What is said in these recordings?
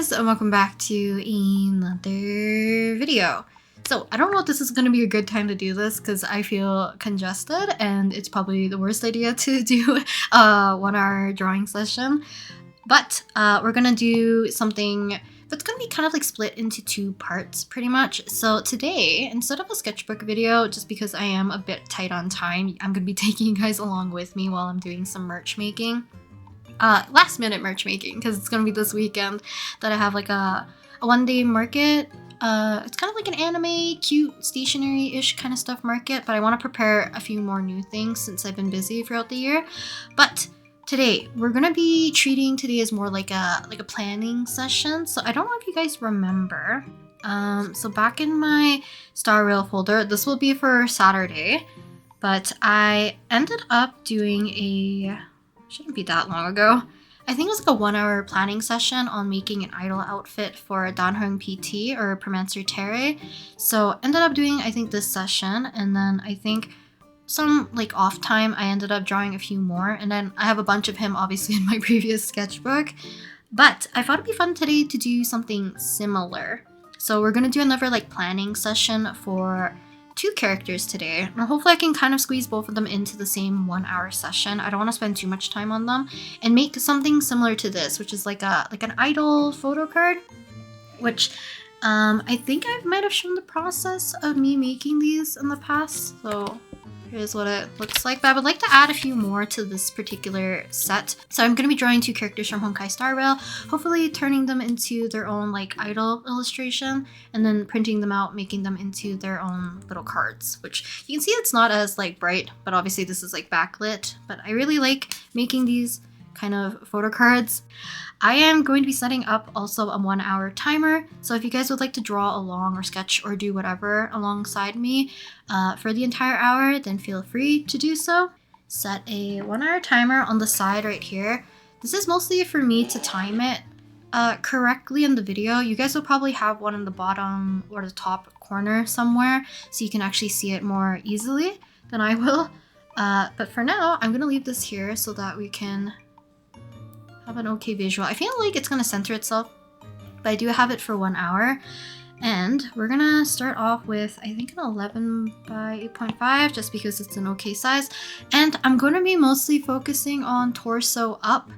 guys, and welcome back to another video. So I don't know if this is going to be a good time to do this because I feel congested and it's probably the worst idea to do a 1 hour drawing session. But we're going to do something that's going to be kind of like split into 2 parts pretty much. So today, instead of a sketchbook video, just because I am a bit tight on time, I'm going to be taking you guys along with me while I'm doing some merch making. Last minute merch making, because it's gonna be this weekend that I have like a 1-day market. It's kind of like an anime, cute, stationery-ish kind of stuff market, but I want to prepare a few more new things since I've been busy throughout the year. But today, we're gonna be treating today as more like a planning session. So I don't know if you guys remember. So back in my Star Rail folder, this will be for Saturday, but I ended up doing shouldn't be that long ago. I think it was like a 1 hour planning session on making an idol outfit for Danheng PT or Permancer Terre. So ended up doing, I think, this session, and then I think some like off time I ended up drawing a few more, and then I have a bunch of him obviously in my previous sketchbook. But I thought it'd be fun today to do something similar. So we're gonna do another like planning session for 2 characters today, and hopefully I can kind of squeeze both of them into the same 1 hour session. I don't want to spend too much time on them, and make something similar to this, which is like an idol photo card, which I think I might have shown the process of me making these in the past. So here's what it looks like, but I would like to add a few more to this particular set. So I'm going to be drawing 2 characters from Honkai Star Rail, hopefully turning them into their own like idol illustration, and then printing them out, making them into their own little cards, which you can see it's not as like bright, but obviously this is like backlit. But I really like making these kind of photo cards. I am going to be setting up also a 1 hour timer, so if you guys would like to draw along or sketch or do whatever alongside me for the entire hour, then feel free to do so. Set a 1 hour timer on the side right here. This is mostly for me to time it correctly in the video. You guys will probably have one in the bottom or the top corner somewhere, so you can actually see it more easily than I will. But for now, I'm going to leave this here so that we can have an okay visual. I feel like it's gonna center itself, but I do have it for 1 hour. And we're gonna start off with, I think, an 11 by 8.5, just because it's an okay size. And I'm gonna be mostly focusing on torso up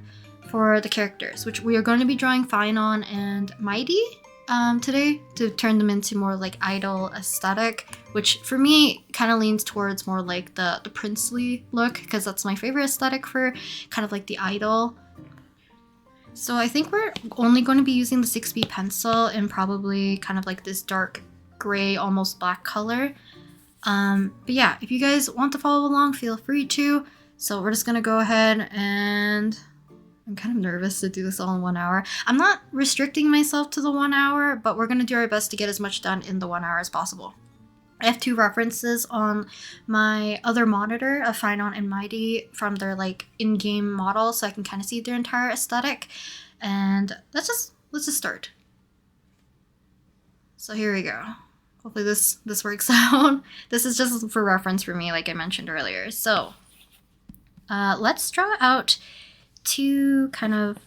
for the characters, which we are going to be drawing Phainon and Mydei today to turn them into more like idol aesthetic, which for me kind of leans towards more like the princely look, because that's my favorite aesthetic for kind of like the idol. So I think we're only going to be using the 6B pencil in probably kind of like this dark gray, almost black color. But yeah, if you guys want to follow along, feel free to. So we're just going to go ahead, and I'm kind of nervous to do this all in 1 hour. I'm not restricting myself to the 1 hour, but we're going to do our best to get as much done in the 1 hour as possible. I have 2 references on my other monitor of Phainon and Mydei from their like in-game model, so I can kind of see their entire aesthetic. And let's just start. So here we go. Hopefully this works out. This is just for reference for me, like I mentioned earlier. So let's draw out 2 kind of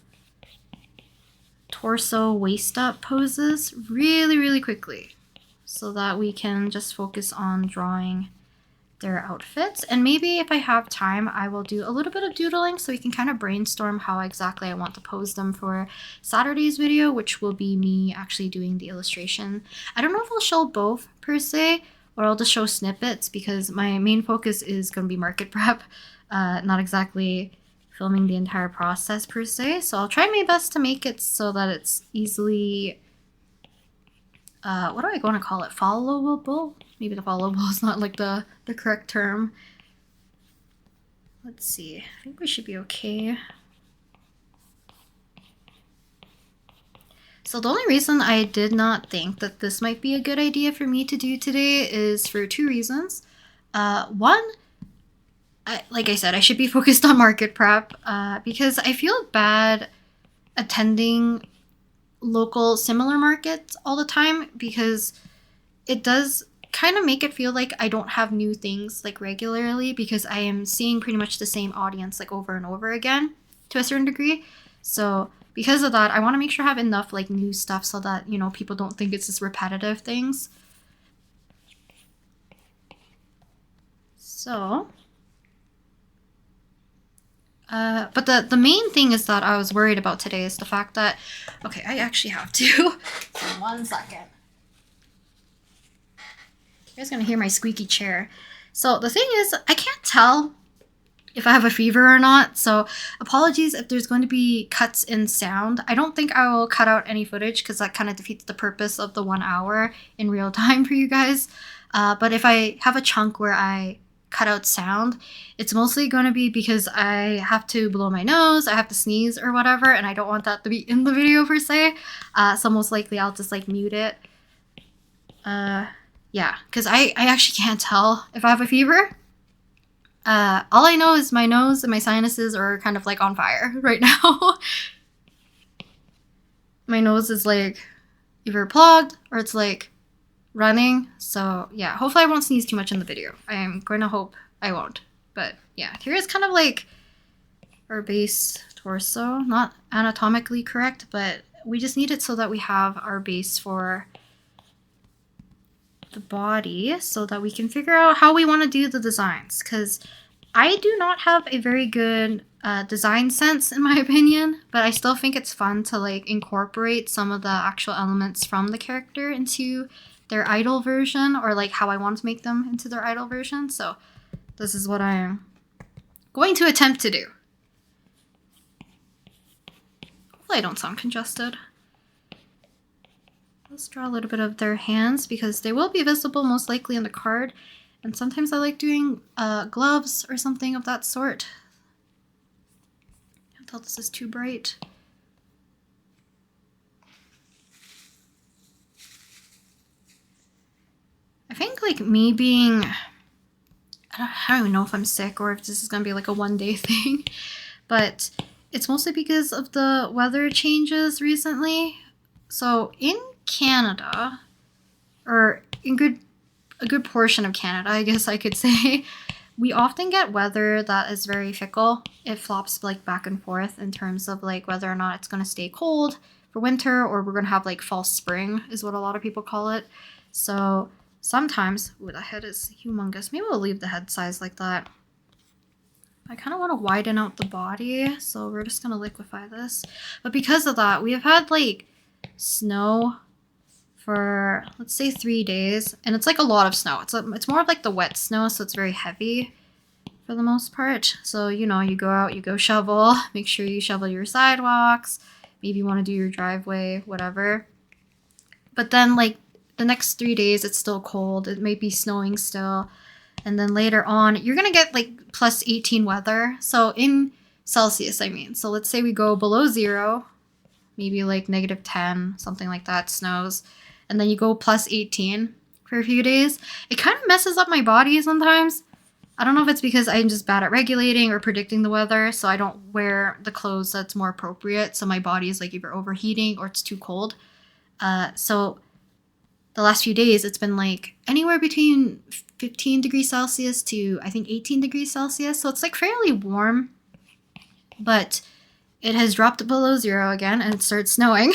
torso waist up poses really quickly, so that we can just focus on drawing their outfits. And maybe if I have time, I will do a little bit of doodling so we can kind of brainstorm how exactly I want to pose them for Saturday's video, which will be me actually doing the illustration. I don't know if I'll show both per se, or I'll just show snippets, because my main focus is going to be market prep, not exactly filming the entire process per se. So I'll try my best to make it so that it's easily what do I want to call it? Followable? Maybe the followable is not like the correct term. Let's see. I think we should be okay. So the only reason I did not think that this might be a good idea for me to do today is for 2 reasons. One, like I said, I should be focused on market prep because I feel bad attending local similar markets all the time, because it does kind of make it feel like I don't have new things like regularly, because I am seeing pretty much the same audience like over and over again to a certain degree. So because of that, I want to make sure I have enough like new stuff so that, you know, people don't think it's just repetitive things. So, but the main thing is that I was worried about today is the fact that, okay, I actually have to. 1 second. You guys gonna hear my squeaky chair. So the thing is, I can't tell if I have a fever or not. So apologies if there's going to be cuts in sound. I don't think I will cut out any footage because that kind of defeats the purpose of the 1 hour in real time for you guys. But if I have a chunk where I cut out sound, it's mostly going to be because I have to blow my nose, I have to sneeze or whatever, and I don't want that to be in the video per se. So most likely I'll just like mute it. Yeah, because I actually can't tell if I have a fever. All I know is my nose and my sinuses are kind of like on fire right now. My nose is like either plugged or it's like running. So yeah, hopefully I won't sneeze too much in the video. I am going to hope I won't. But yeah, here is kind of like our base torso. Not anatomically correct, but we just need it so that we have our base for the body so that we can figure out how we want to do the designs, because I do not have a very good design sense in my opinion, but I still think it's fun to like incorporate some of the actual elements from the character into their idol version, or like how I want to make them into their idol version. So this is what I am going to attempt to do. Hopefully I don't sound congested. Let's draw a little bit of their hands because they will be visible most likely on the card. And sometimes I like doing gloves or something of that sort. I can't tell this is too bright. I think like me being, I don't even know if I'm sick or if this is going to be like a one-day thing, but it's mostly because of the weather changes recently. So in Canada, or in a good portion of Canada, I guess I could say, we often get weather that is very fickle. It flops like back and forth in terms of like whether or not it's going to stay cold for winter or we're going to have like false spring is what a lot of people call it. So sometimes, ooh, the head is humongous. Maybe we'll leave the head size like that. I kind of want to widen out the body, so we're just going to liquefy this. But because of that, we have had like snow for, let's say, 3 days, and it's like a lot of snow. It's more of like the wet snow, so it's very heavy for the most part. So, you know, you go out, you go shovel, make sure you shovel your sidewalks, maybe you want to do your driveway, whatever. But then like the next 3 days, it's still cold. It may be snowing still. And then later on, you're going to get like plus 18 weather. So in Celsius, I mean. So let's say we go below 0, maybe like -10, something like that, snows. And then you go plus 18 for a few days. It kind of messes up my body sometimes. I don't know if it's because I'm just bad at regulating or predicting the weather, so I don't wear the clothes that's more appropriate. So my body is like either overheating or it's too cold. So the last few days, it's been like anywhere between 15 degrees Celsius to I think 18 degrees Celsius. So it's like fairly warm, but it has dropped below 0 again and it started snowing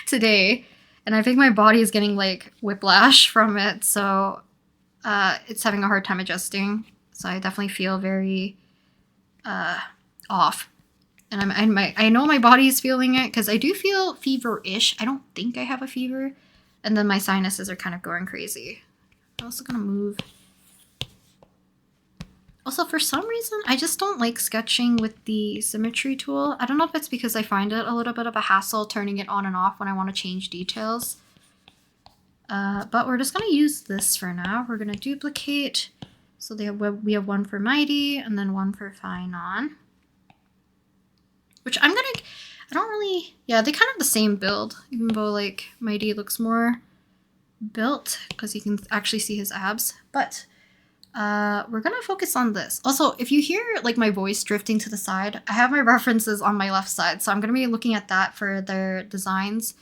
today. And I think my body is getting like whiplash from it. So it's having a hard time adjusting. So I definitely feel very off. And I know my body is feeling it because I do feel fever-ish. I don't think I have a fever. And then my sinuses are kind of going crazy. I'm also going to move. Also, for some reason, I just don't like sketching with the symmetry tool. I don't know if it's because I find it a little bit of a hassle turning it on and off when I want to change details. But we're just going to use this for now. We're going to duplicate. So we have one for Mydei and then one for Phainon. Which I don't really, yeah, they kind of have the same build, even though like Mydei looks more built because you can actually see his abs. But we're gonna focus on this. Also, if you hear like my voice drifting to the side, I have my references on my left side, so I'm gonna be looking at that for their designs.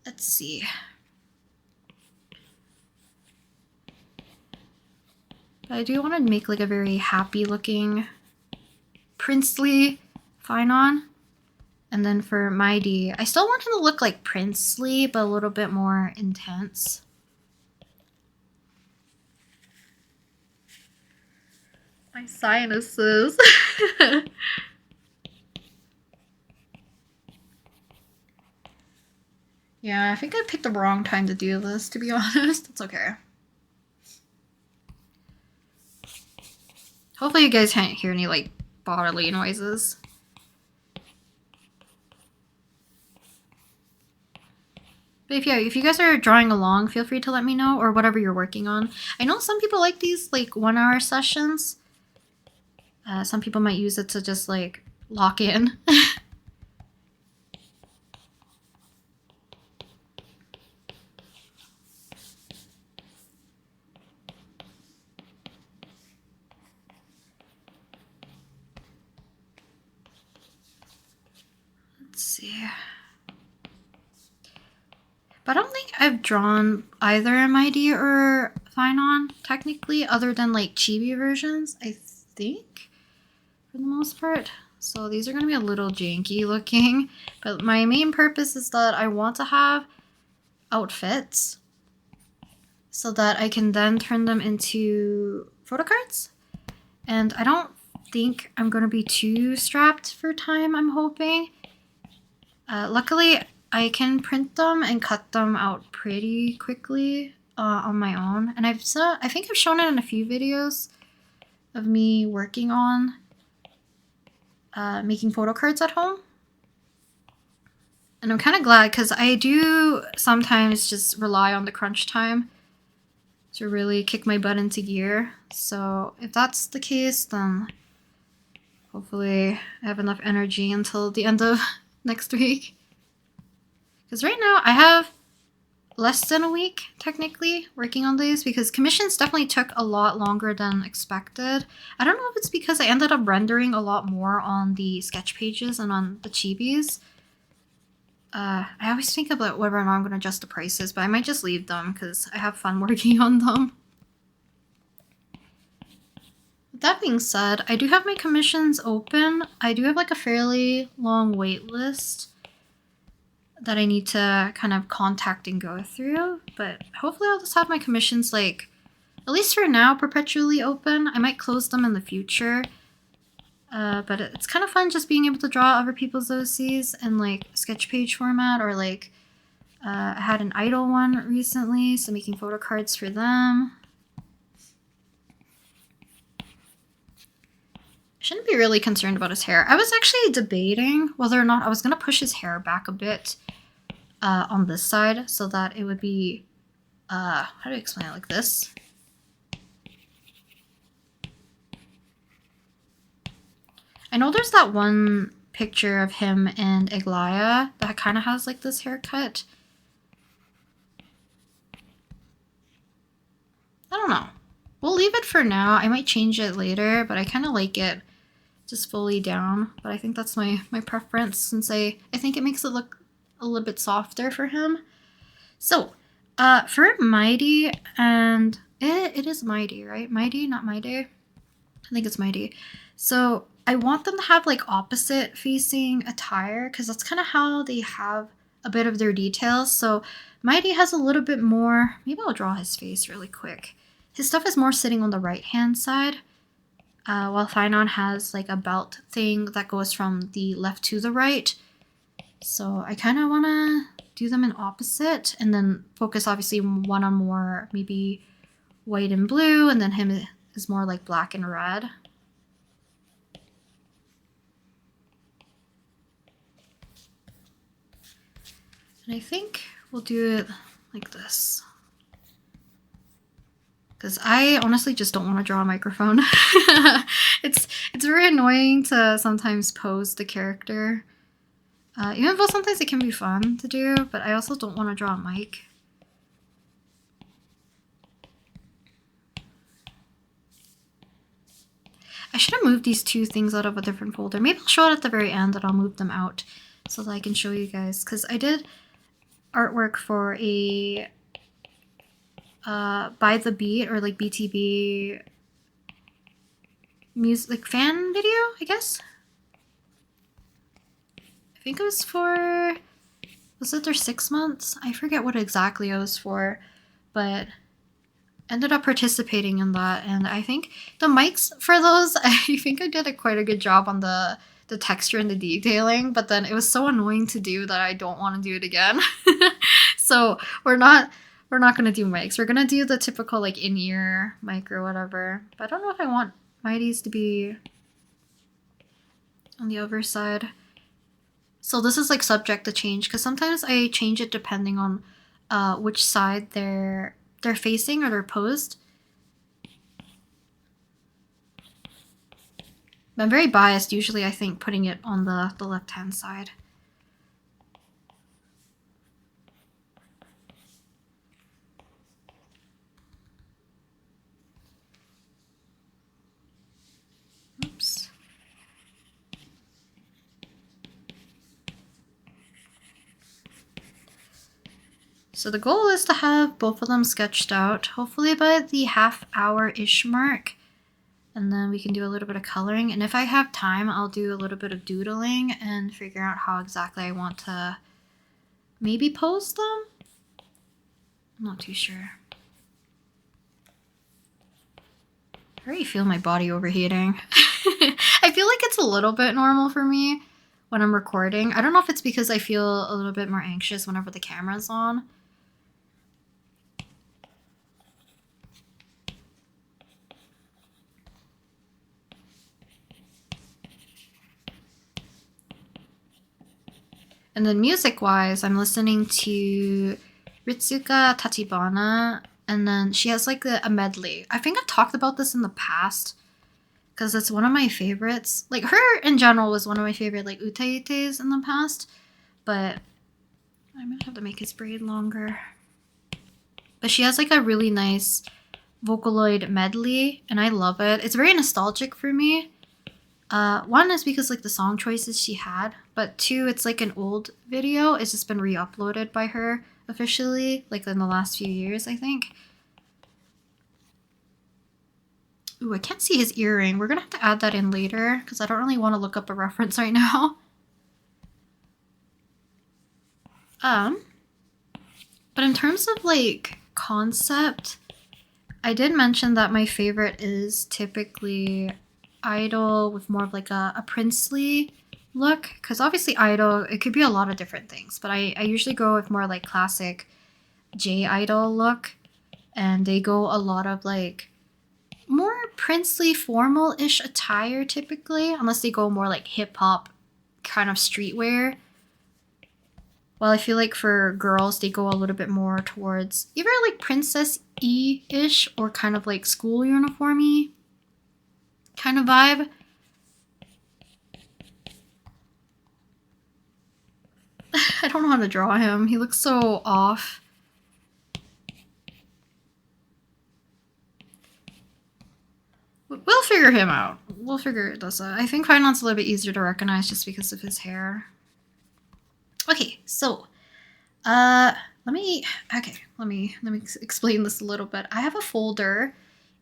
Let's see. But I do want to make like a very happy looking princely Phainon. And then for Mydei, I still want him to look like princely, but a little bit more intense. My sinuses. Yeah, I think I picked the wrong time to do this, to be honest. It's okay. Hopefully you guys can't hear any, like, bodily noises. But if you guys are drawing along, feel free to let me know, or whatever you're working on. I know some people like these, like, 1-hour sessions. Some people might use it to just, like, lock in. Let's see. But I don't think I've drawn either Mydei or Phainon, technically, other than, like, chibi versions, I think, for the most part. So these are going to be a little janky looking. But my main purpose is that I want to have outfits so that I can then turn them into photo cards. And I don't think I'm going to be too strapped for time, I'm hoping. Luckily, I can print them and cut them out pretty quickly on my own. And I think I've shown it in a few videos of me working on making photo cards at home. And I'm kind of glad because I do sometimes just rely on the crunch time to really kick my butt into gear. So if that's the case, then hopefully I have enough energy until the end of next week. Because right now I have less than a week, technically, working on these because commissions definitely took a lot longer than expected. I don't know if it's because I ended up rendering a lot more on the sketch pages and on the chibis. I always think about whether or not I'm going to adjust the prices, but I might just leave them because I have fun working on them. With that being said, I do have my commissions open. I do have like a fairly long wait list that I need to kind of contact and go through, but hopefully I'll just have my commissions, like, at least for now, perpetually open. I might close them in the future, but it's kind of fun just being able to draw other people's OCs in, like, sketch page format, or, like, I had an idol one recently, so making photo cards for them. I shouldn't be really concerned about his hair. I was actually debating whether or not I was going to push his hair back a bit on this side so that it would be, how do I explain it, like this? I know there's that one picture of him and Aglaya that kind of has like this haircut. I don't know. We'll leave it for now. I might change it later, but I kind of like it just fully down. But I think that's my preference since I think it makes it look a little bit softer for him. So, for Mydei, and it is Mydei, right? Mydei, not Mydei. I think it's Mydei. So I want them to have like opposite facing attire because that's kind of how they have a bit of their details. So Mydei has a little bit more, maybe I'll draw his face really quick. His stuff is more sitting on the right hand side, while Phainon has like a belt thing that goes from the left to the right. So I kind of want to do them in opposite and then focus obviously one on more maybe white and blue, and then him is more like black and red. And I think we'll do it like this. Because I honestly just don't want to draw a microphone. It's very annoying to sometimes pose the character. Even though sometimes it can be fun to do, but I also don't want to draw a mic. I should have moved these two things out of a different folder. Maybe I'll show it at the very end and I'll move them out so that I can show you guys. Because I did artwork for a By the Beat or like BTB music, like fan video, I guess. think it was for, was it their 6 months? I forget what exactly it was for, but ended up participating in that. And I think the mics for those, I think I did quite a good job on the texture and the detailing, but then it was so annoying to do that I don't want to do it again. So we're not gonna do mics. We're gonna do the typical like in-ear mic or whatever. But I don't know if I want Mydei's to be on the other side. So this is like subject to change because sometimes I change it depending on which side they're facing or they're posed. I'm very biased usually, I think, putting it on the left-hand side. Oops. So the goal is to have both of them sketched out, hopefully by the half-hour-ish mark. And then we can do a little bit of coloring. And if I have time, I'll do a little bit of doodling and figure out how exactly I want to maybe pose them. I'm not too sure. I already feel my body overheating. I feel like it's a little bit normal for me when I'm recording. I don't know if it's because I feel a little bit more anxious whenever the camera's on. And then music-wise, I'm listening to Ritsuka Tachibana, and then she has like a medley. I think I've talked about this in the past because it's one of my favorites. Like her in general was one of my favorite like utaites in the past, but I might have to make his braid longer. But she has like a really nice Vocaloid medley, and I love it. It's very nostalgic for me. One is because like the song choices she had, but two, it's like an old video. It's just been re-uploaded by her officially, like in the last few years, I think. Ooh, I can't see his earring. We're gonna have to add that in later because I don't really want to look up a reference right now. But in terms of like concept, I did mention that my favorite is typically idol with more of like a princely look, because obviously idol, it could be a lot of different things, but I usually go with more like classic J idol look, and they go a lot of like more princely formal-ish attire typically, unless they go more like hip-hop kind of streetwear. While I feel like for girls, they go a little bit more towards either like princess-y-ish or kind of like school uniform-y kind of vibe. I don't know how to draw him. He looks so off. We'll figure him out. We'll figure this out. I think Phainon's a little bit easier to recognize just because of his hair. Okay, so let me explain this a little bit. I have a folder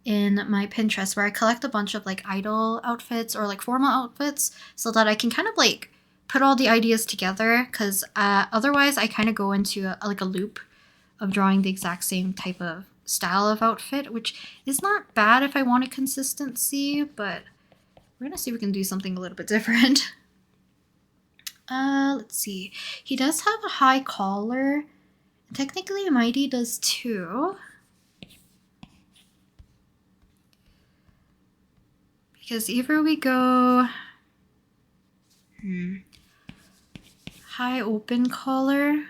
in my Pinterest where I collect a bunch of like idol outfits or like formal outfits so that I can kind of like put all the ideas together, because otherwise I kind of go into like a loop of drawing the exact same type of style of outfit, which is not bad if I wanted consistency, but we're gonna see if we can do something a little bit different. Let's see. He does have a high collar. Technically, Mydei does too. Because either we go high open collar.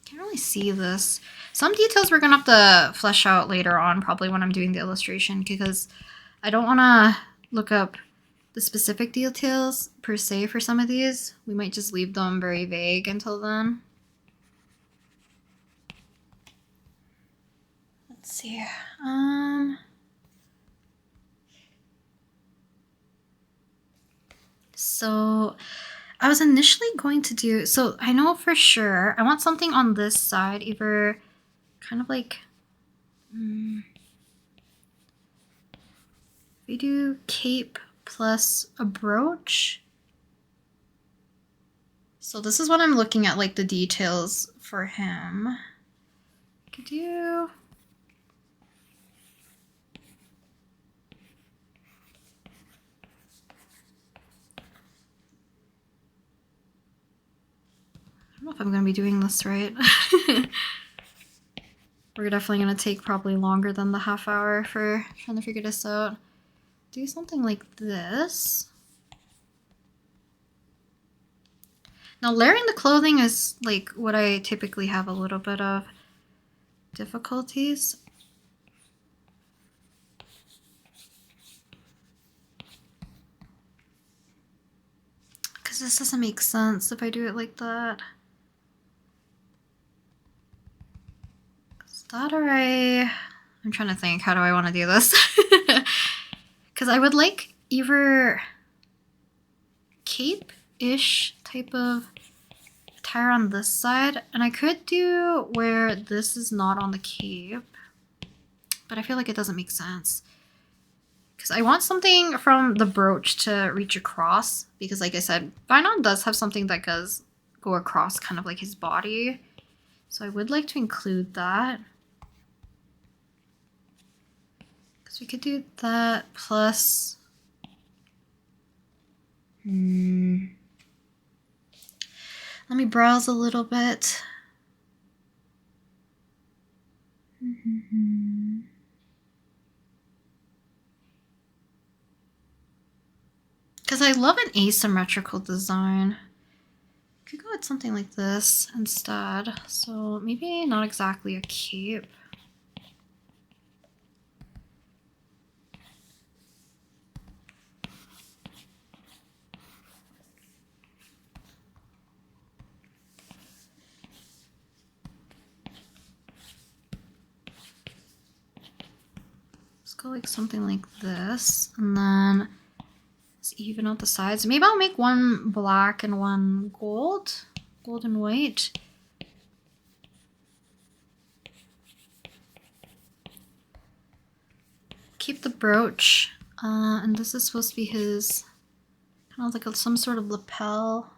Can't really see this. Some details we're gonna have to flesh out later on, probably when I'm doing the illustration, because I don't want to look up the specific details per se for some of these. We might just leave them very vague until then. Let's see. So I was initially going to do, so I know for sure I want something on this side, either kind of like, we do cape plus a brooch. So this is what I'm looking at, like the details for him. I could do, I don't know if I'm gonna be doing this right. We're definitely gonna take probably longer than the half hour for trying to figure this out. Do something like this. Now layering the clothing is like what I typically have a little bit of difficulties. Because this doesn't make sense if I do it like that. Is that alright? I'm trying to think, how do I want to do this? Because I would like either cape-ish type of attire on this side, and I could do where this is not on the cape, but I feel like it doesn't make sense. Because I want something from the brooch to reach across, because like I said, Phainon does have something that does go across kind of like his body. So I would like to include that. Because we could do that plus... Let me browse a little bit. Because I love an asymmetrical design. Could go with something like this instead. So maybe not exactly a cape. Let's go like something like this, and then let's even out the sides. Maybe I'll make one black and one gold and white. Keep the brooch, and this is supposed to be his kind of like some sort of lapel.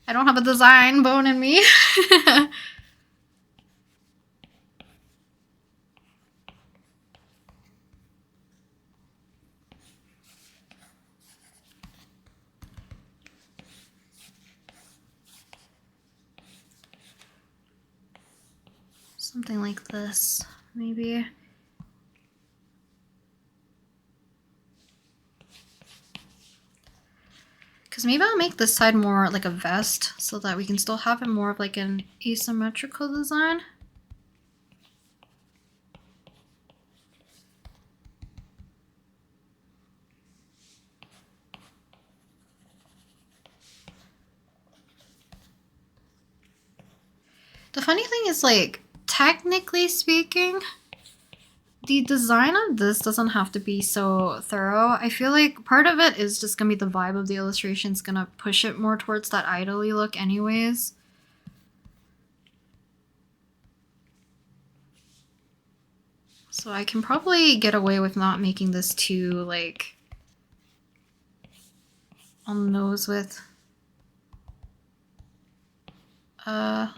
I don't have a design bone in me. Something like this, maybe. Because maybe I'll make this side more like a vest so that we can still have it more of like an asymmetrical design. The funny thing is, like, technically speaking, the design of this doesn't have to be so thorough. I feel like part of it is just gonna be the vibe of the illustration. It's gonna push it more towards that idol-y look anyways. So I can probably get away with not making this too, like, on the nose with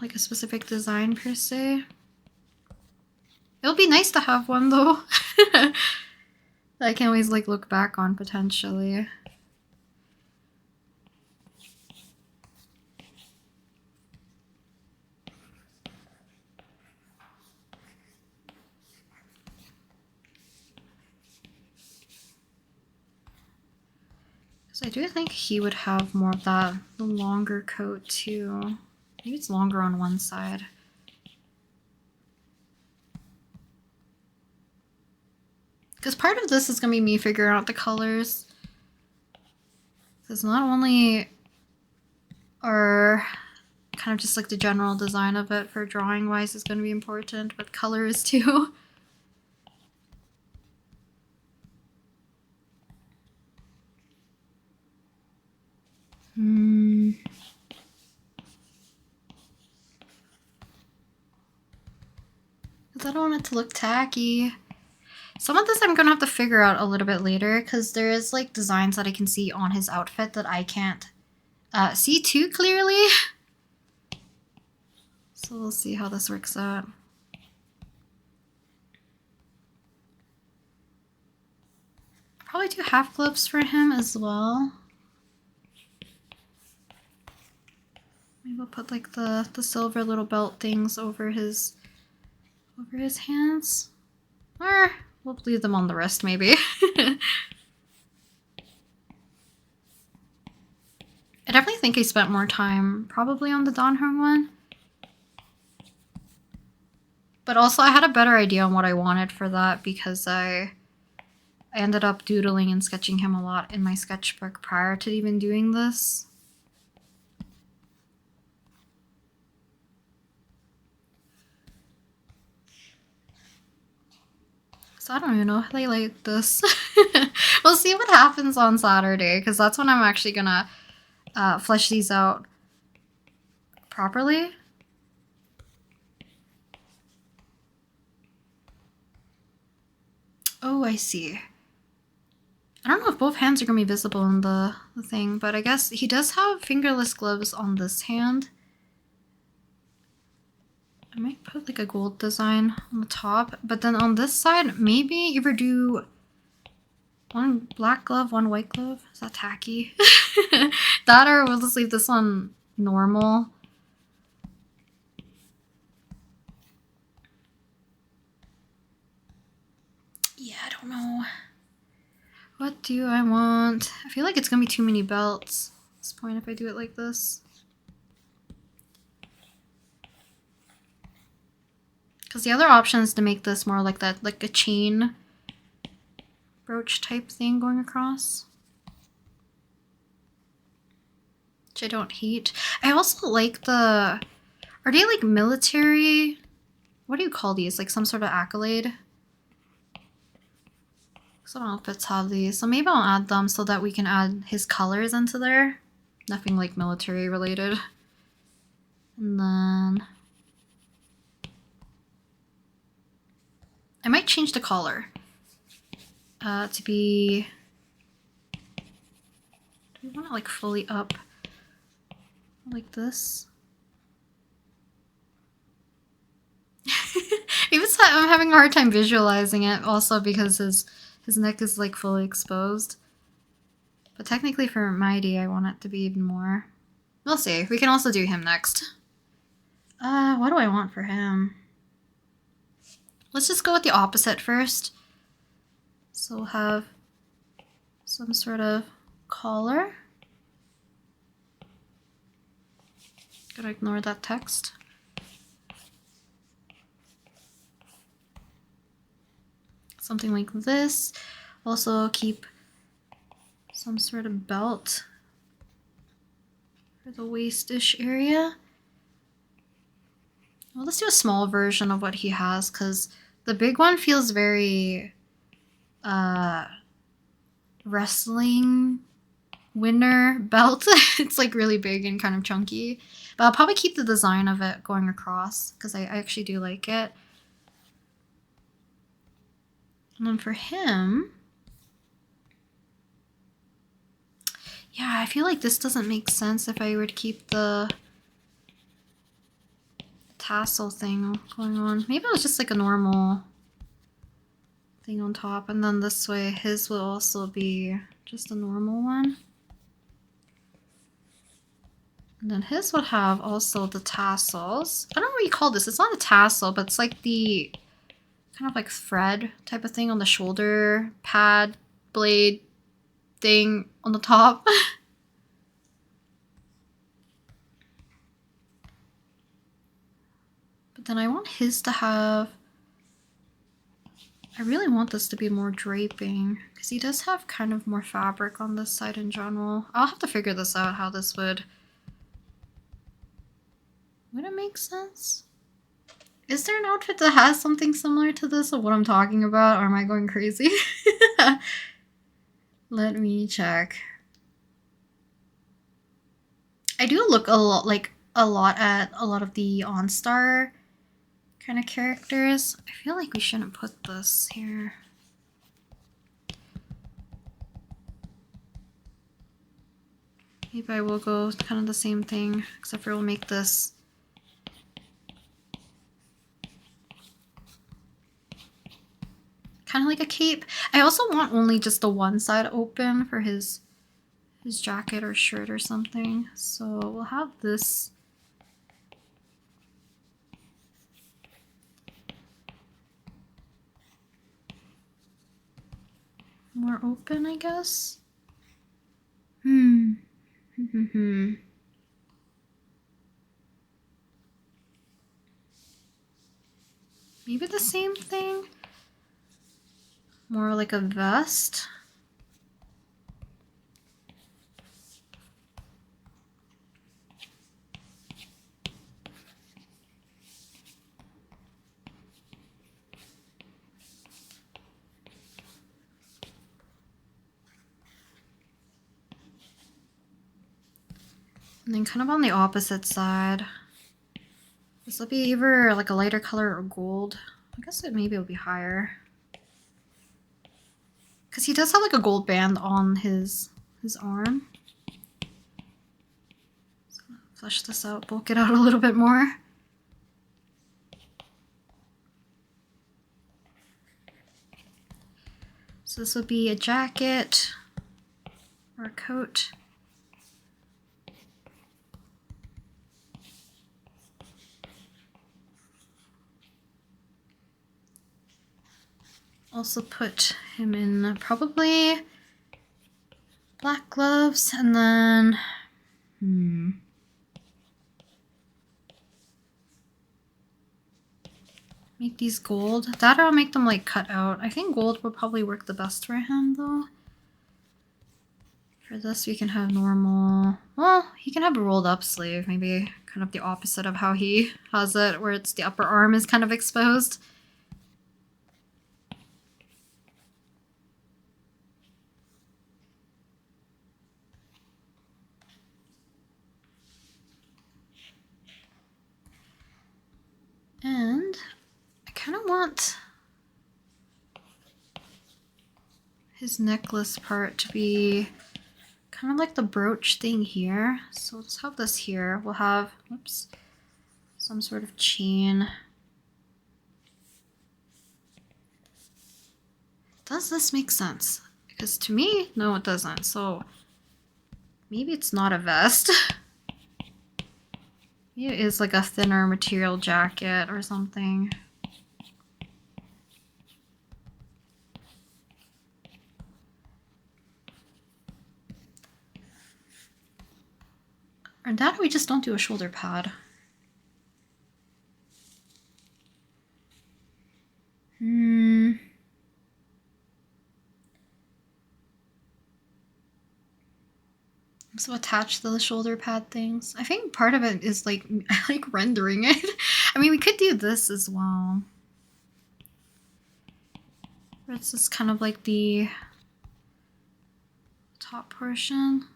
like a specific design per se. It'll be nice to have one though. That I can always like look back on potentially. So I do think he would have more of that, the longer coat too. Maybe it's longer on one side. Because part of this is going to be me figuring out the colors. Because not only are kind of just like the general design of it for drawing wise is going to be important, but colors too. I don't want it to look tacky. Some of this I'm gonna have to figure out a little bit later because there is like designs that I can see on his outfit that I can't see too clearly. So we'll see how this works out. Probably do half gloves for him as well. Maybe we'll put like the silver little belt things over his hands. Or we'll leave them on the wrist maybe. I definitely think I spent more time probably on the Donghong one. But also I had a better idea on what I wanted for that because I ended up doodling and sketching him a lot in my sketchbook prior to even doing this. So I don't even know how they like this. We'll see what happens on Saturday because that's when I'm actually gonna flesh these out properly. Oh, I see. I don't know if both hands are gonna be visible in the thing, but I guess he does have fingerless gloves on this hand. I might put like a gold design on the top, but then on this side, maybe either do one black glove, one white glove. Is that tacky? That or we'll just leave this one normal. Yeah, I don't know. What do I want? I feel like it's gonna be too many belts at this point if I do it like this. Because the other option is to make this more like that, like a chain brooch type thing going across. Which I don't hate. I also like the... Are they like military? What do you call these? Like some sort of accolade? Some outfits have these. So maybe I'll add them so that we can add his colors into there. Nothing like military related. And then... I might change the collar to be... Do we want it like fully up like this? Even so, I'm having a hard time visualizing it also because his neck is like fully exposed. But technically for Mydei, I want it to be even more. We'll see. We can also do him next. What do I want for him? Let's just go with the opposite first. So we'll have some sort of collar. Gotta ignore that text. Something like this. Also keep some sort of belt for the waist-ish area. Well, let's do a small version of what he has because the big one feels very wrestling winner belt. It's like really big and kind of chunky. But I'll probably keep the design of it going across because I actually do like it. And then for him, yeah, I feel like this doesn't make sense if I were to keep the tassel thing going on. Maybe it was just like a normal thing on top, and then this way his will also be just a normal one. And then his would have also the tassels. I don't know what you call this. It's not a tassel, but it's like the kind of like thread type of thing on the shoulder pad blade thing on the top. But then I want his to have... I really want this to be more draping because he does have kind of more fabric on this side in general. I'll have to figure this out, how this would it make sense? Is there an outfit that has something similar to this of what I'm talking about, or am I going crazy? Let me check. I do look a lot at a lot of the OnStar kind of characters. I feel like we shouldn't put this here. Maybe I will go kind of the same thing, except for we'll make this kind of like a cape. I also want only just the one side open for his jacket or shirt or something. So we'll have this more open, I guess. Maybe the same thing. More like a vest. And then kind of on the opposite side, this will be either like a lighter color or gold. I guess maybe it'll be higher. Because he does have like a gold band on his arm. So flesh this out, bulk it out a little bit more. So this would be a jacket or a coat. Also put him in probably black gloves, and then make these gold. That I'll make them like cut out. I think gold will probably work the best for him though. For this we can have normal, well, he can have a rolled up sleeve, maybe kind of the opposite of how he has it, where it's the upper arm is kind of exposed. And I kind of want his necklace part to be kind of like the brooch thing here. So let's have this here. We'll have, oops, some sort of chain. Does this make sense? Because to me, no, it doesn't. So maybe it's not a vest. Maybe it is like a thinner material jacket or something. Or that we just don't do a shoulder pad. So attach the shoulder pad things. I think part of it is like, I like rendering it. I mean, we could do this as well. But it's just kind of like the top portion.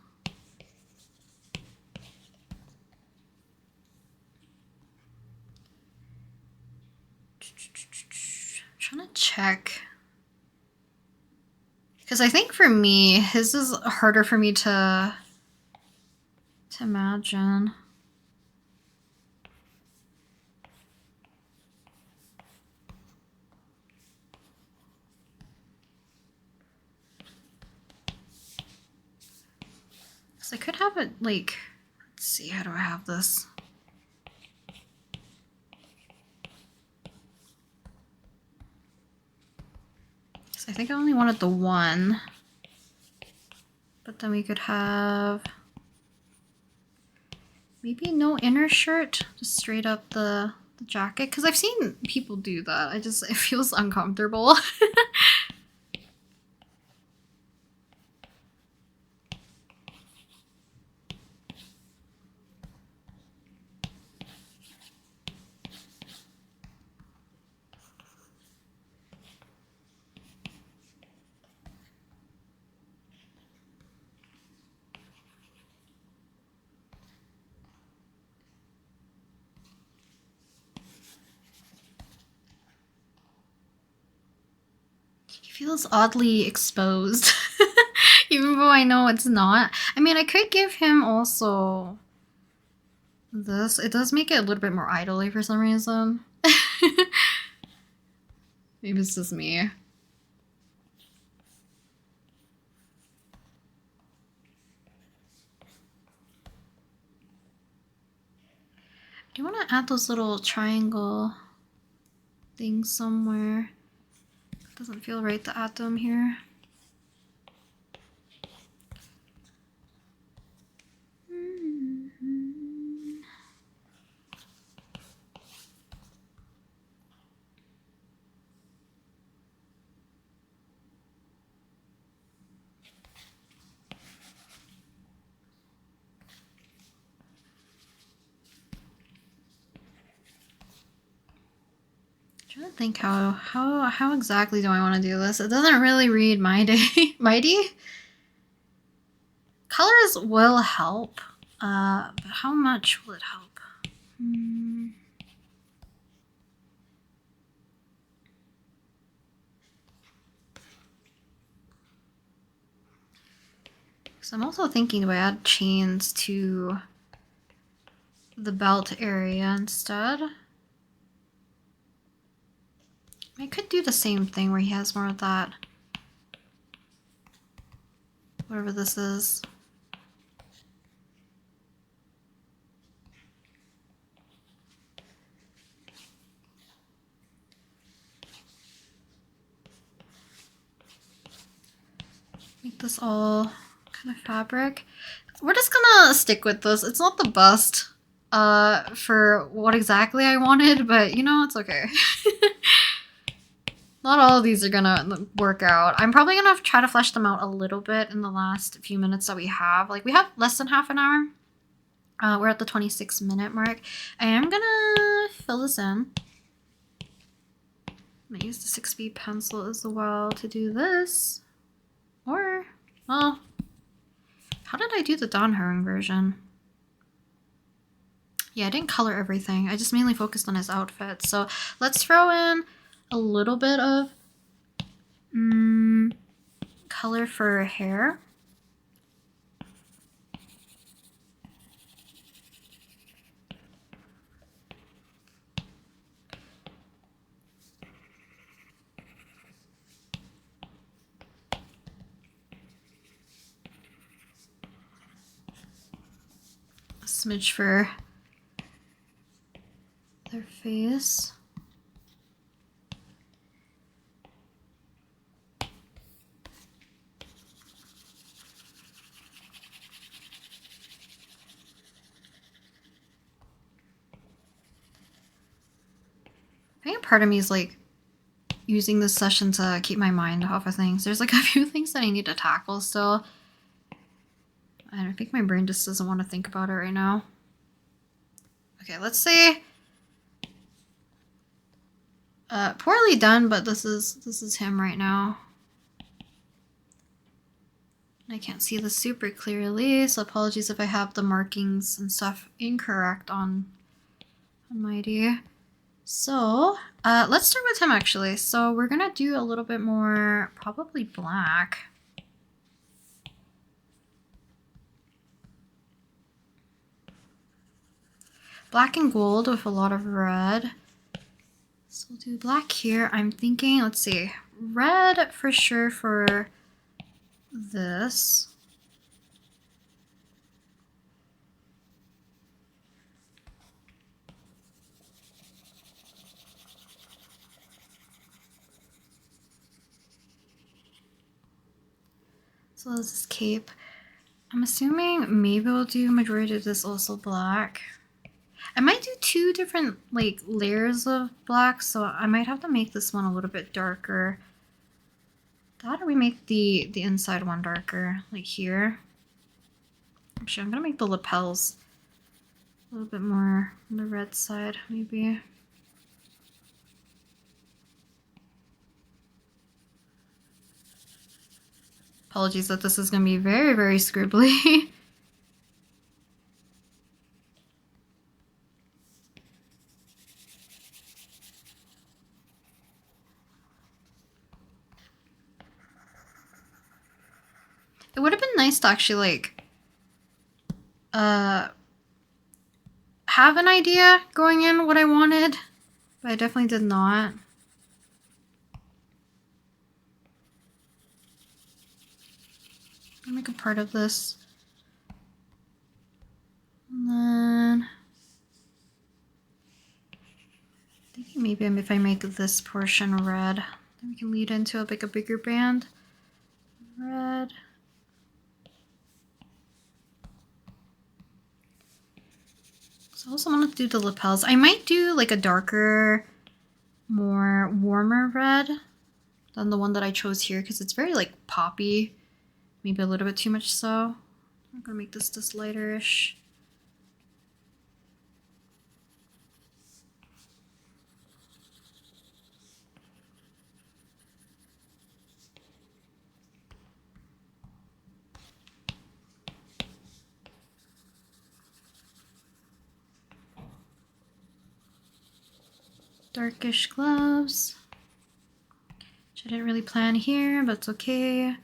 I'm trying to check. Because I think for me, his is harder for me to imagine. So I could have it like, let's see, how do I have this? So I think I only wanted the one, but then we could have maybe no inner shirt, just straight up the jacket, because I've seen people do that. It feels uncomfortable. He feels oddly exposed. Even though I know it's not. I mean, I could give him also this. It does make it a little bit more idly for some reason. Maybe it's just me. Do you want to add those little triangle things somewhere? It doesn't feel right to add them here. I'm trying to think how exactly do I want to do this? It doesn't really read Mydei. Colors will help, but how much will it help? So I'm also thinking, do I add chains to the belt area instead? I could do the same thing where he has more of that, whatever this is. Make this all kind of fabric. We're just gonna stick with this. It's not the best for what exactly I wanted, but you know, it's okay. Not all of these are gonna work out. I'm probably gonna try to flesh them out a little bit in the last few minutes that we have. Like, we have less than half an hour. We're at the 26-minute mark. I am gonna fill this in. I'm gonna use the 6B pencil as well to do this. Or, well, how did I do the Dawn Herring version? Yeah, I didn't color everything. I just mainly focused on his outfit. So let's throw in a little bit of color for hair. A smidge for their face. I think part of me is like using this session to keep my mind off of things. There's like a few things that I need to tackle still. I think my brain just doesn't want to think about it right now. Okay, let's see. Poorly done, but this is him right now. I can't see this super clearly, so apologies if I have the markings and stuff incorrect on Mydei. So, let's start with him actually. So we're gonna do a little bit more, probably black. Black and gold with a lot of red. So we'll do black here. I'm thinking, let's see, red for sure for this. So this is cape. I'm assuming maybe we'll do majority of this also black. I might do two different like layers of black, so I might have to make this one a little bit darker. How do we make the inside one darker, like here? Actually, I'm gonna make the lapels a little bit more on the red side, maybe. Apologies that this is gonna be very, very scribbly. It would have been nice to actually like have an idea going in what I wanted, but I definitely did not. I'll make a part of this. And then thinking maybe if I make this portion red, then we can lead into like a bigger band. Red. So I also want to do the lapels. I might do like a darker, more warmer red than the one that I chose here because it's very like poppy. Maybe a little bit too much so. I'm gonna make this lighter-ish. Darkish gloves, which I didn't really plan here, but it's okay.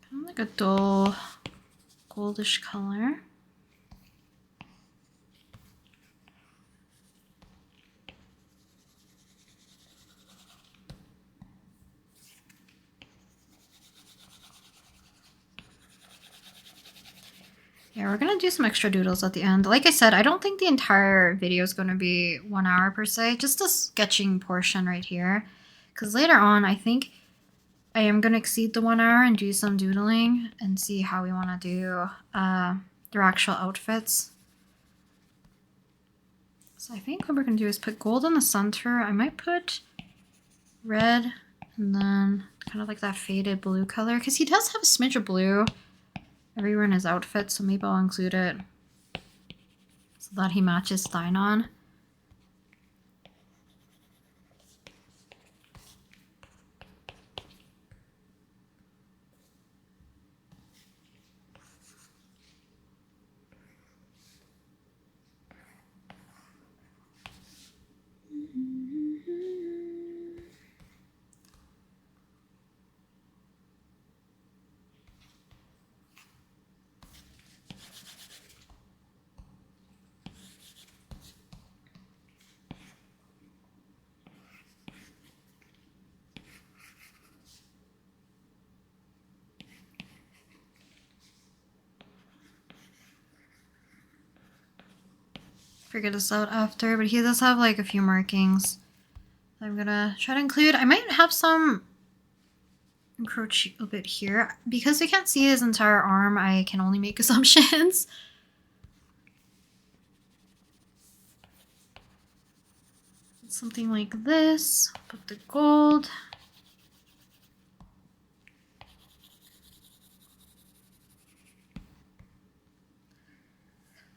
Kind of like a dull goldish color. Yeah, we're gonna do some extra doodles at the end. Like I said, I don't think the entire video is gonna be 1 hour per se, just a sketching portion right here. Because later on, I think I am gonna exceed the 1 hour and do some doodling and see how we wanna do their actual outfits. So I think what we're gonna do is put gold in the center. I might put red and then kind of like that faded blue color because he does have a smidge of blue everywhere in his outfit, so maybe I'll include it so that he matches Phainon. Figure this out after, but he does have like a few markings that I'm gonna try to include. I might have some encroach a bit here. Because we can't see his entire arm, I can only make assumptions. Something like this. Put the gold.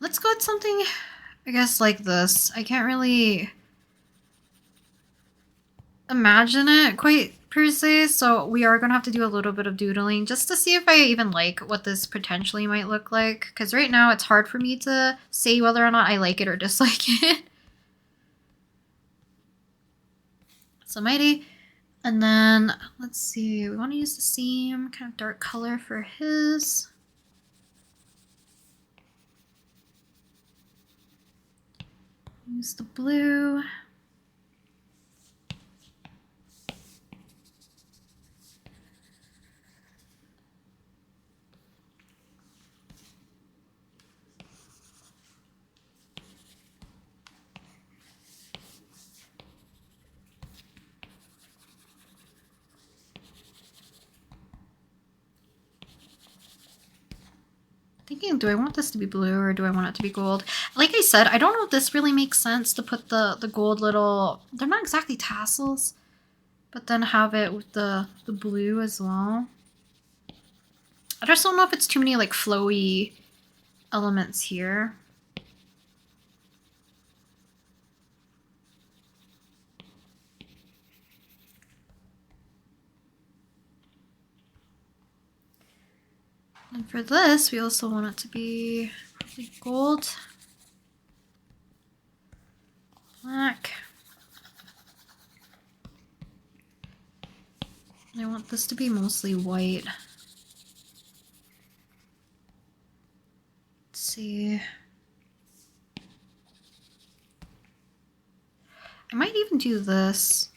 Let's go with something, I guess, like this. I can't really imagine it quite per se, so we are going to have to do a little bit of doodling just to see if I even like what this potentially might look like. Because right now it's hard for me to say whether or not I like it or dislike it. So Mydei. And then, let's see, we want to use the same kind of dark color for his. Use the blue. Thinking, do I want this to be blue or do I want it to be gold? Like I said, I don't know if this really makes sense to put the gold little, they're not exactly tassels, but then have it with the blue as well. I just don't know if it's too many like flowy elements here. And for this, we also want it to be probably gold. I want this to be mostly white. Let's see. I might even do this.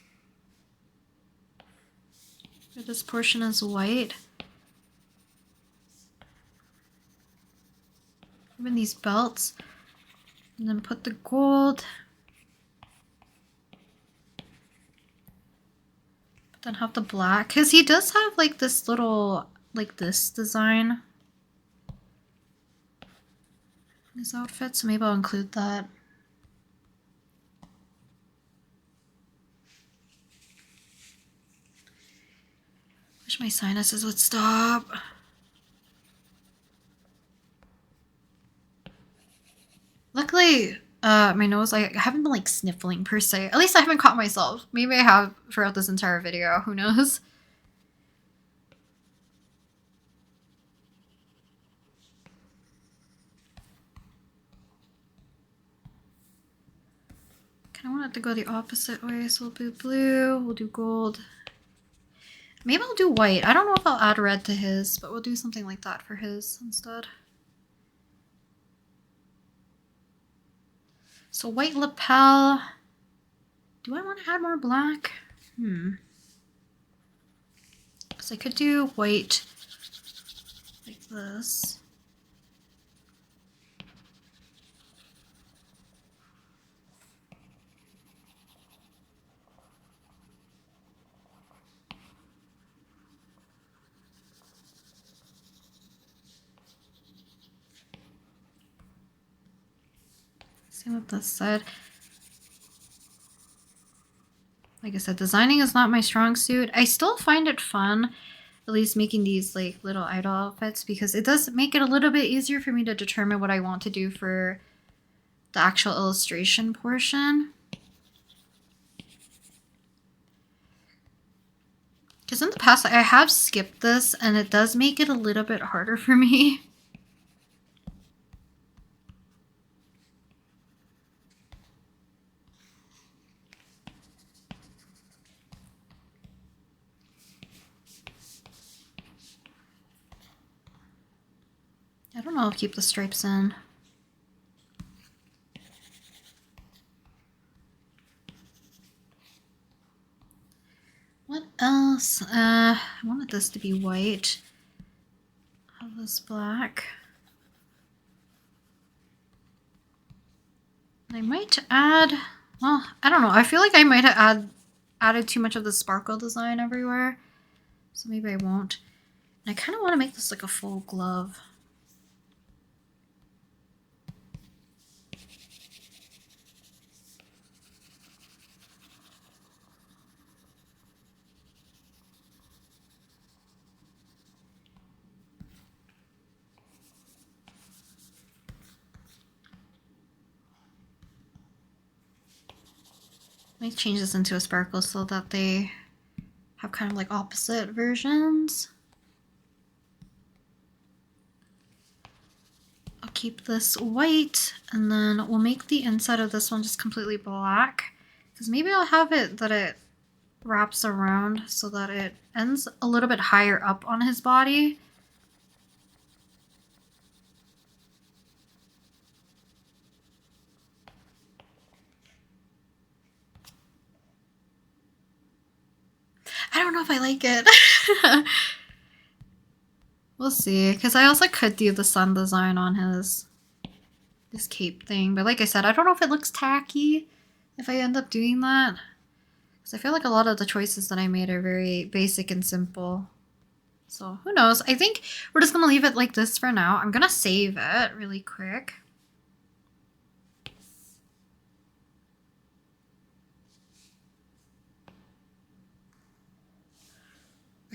This portion is white. Even these belts. And then put the gold. But then have the black. Because he does have like this little, like this design. In his outfit, so maybe I'll include that. Wish my sinuses would stop. Luckily, my nose, I haven't been like sniffling per se. At least I haven't caught myself. Maybe I have throughout this entire video. Who knows? I want it to go the opposite way, so we'll do blue, we'll do gold. Maybe I'll do white. I don't know if I'll add red to his, but we'll do something like that for his instead. So white lapel. Do I want to add more black? So I could do white like this. Same with this side. Like I said, designing is not my strong suit. I still find it fun, at least making these like little idol outfits, because it does make it a little bit easier for me to determine what I want to do for the actual illustration portion. Because in the past, I have skipped this, and it does make it a little bit harder for me. I don't know, I'll keep the stripes in. What else? I wanted this to be white. Have this black. I might add, well, I don't know. I feel like I might have added too much of the sparkle design everywhere. So maybe I won't. And I kind of want to make this like a full glove. Let me change this into a sparkle so that they have kind of like opposite versions. I'll keep this white, and then we'll make the inside of this one just completely black. Because maybe I'll have it that it wraps around so that it ends a little bit higher up on his body. I don't know if I like it. We'll see, because I also could do the sun design on this cape thing. But like I said, I don't know if it looks tacky if I end up doing that. Because I feel like a lot of the choices that I made are very basic and simple. So who knows? I think we're just going to leave it like this for now. I'm going to save it really quick.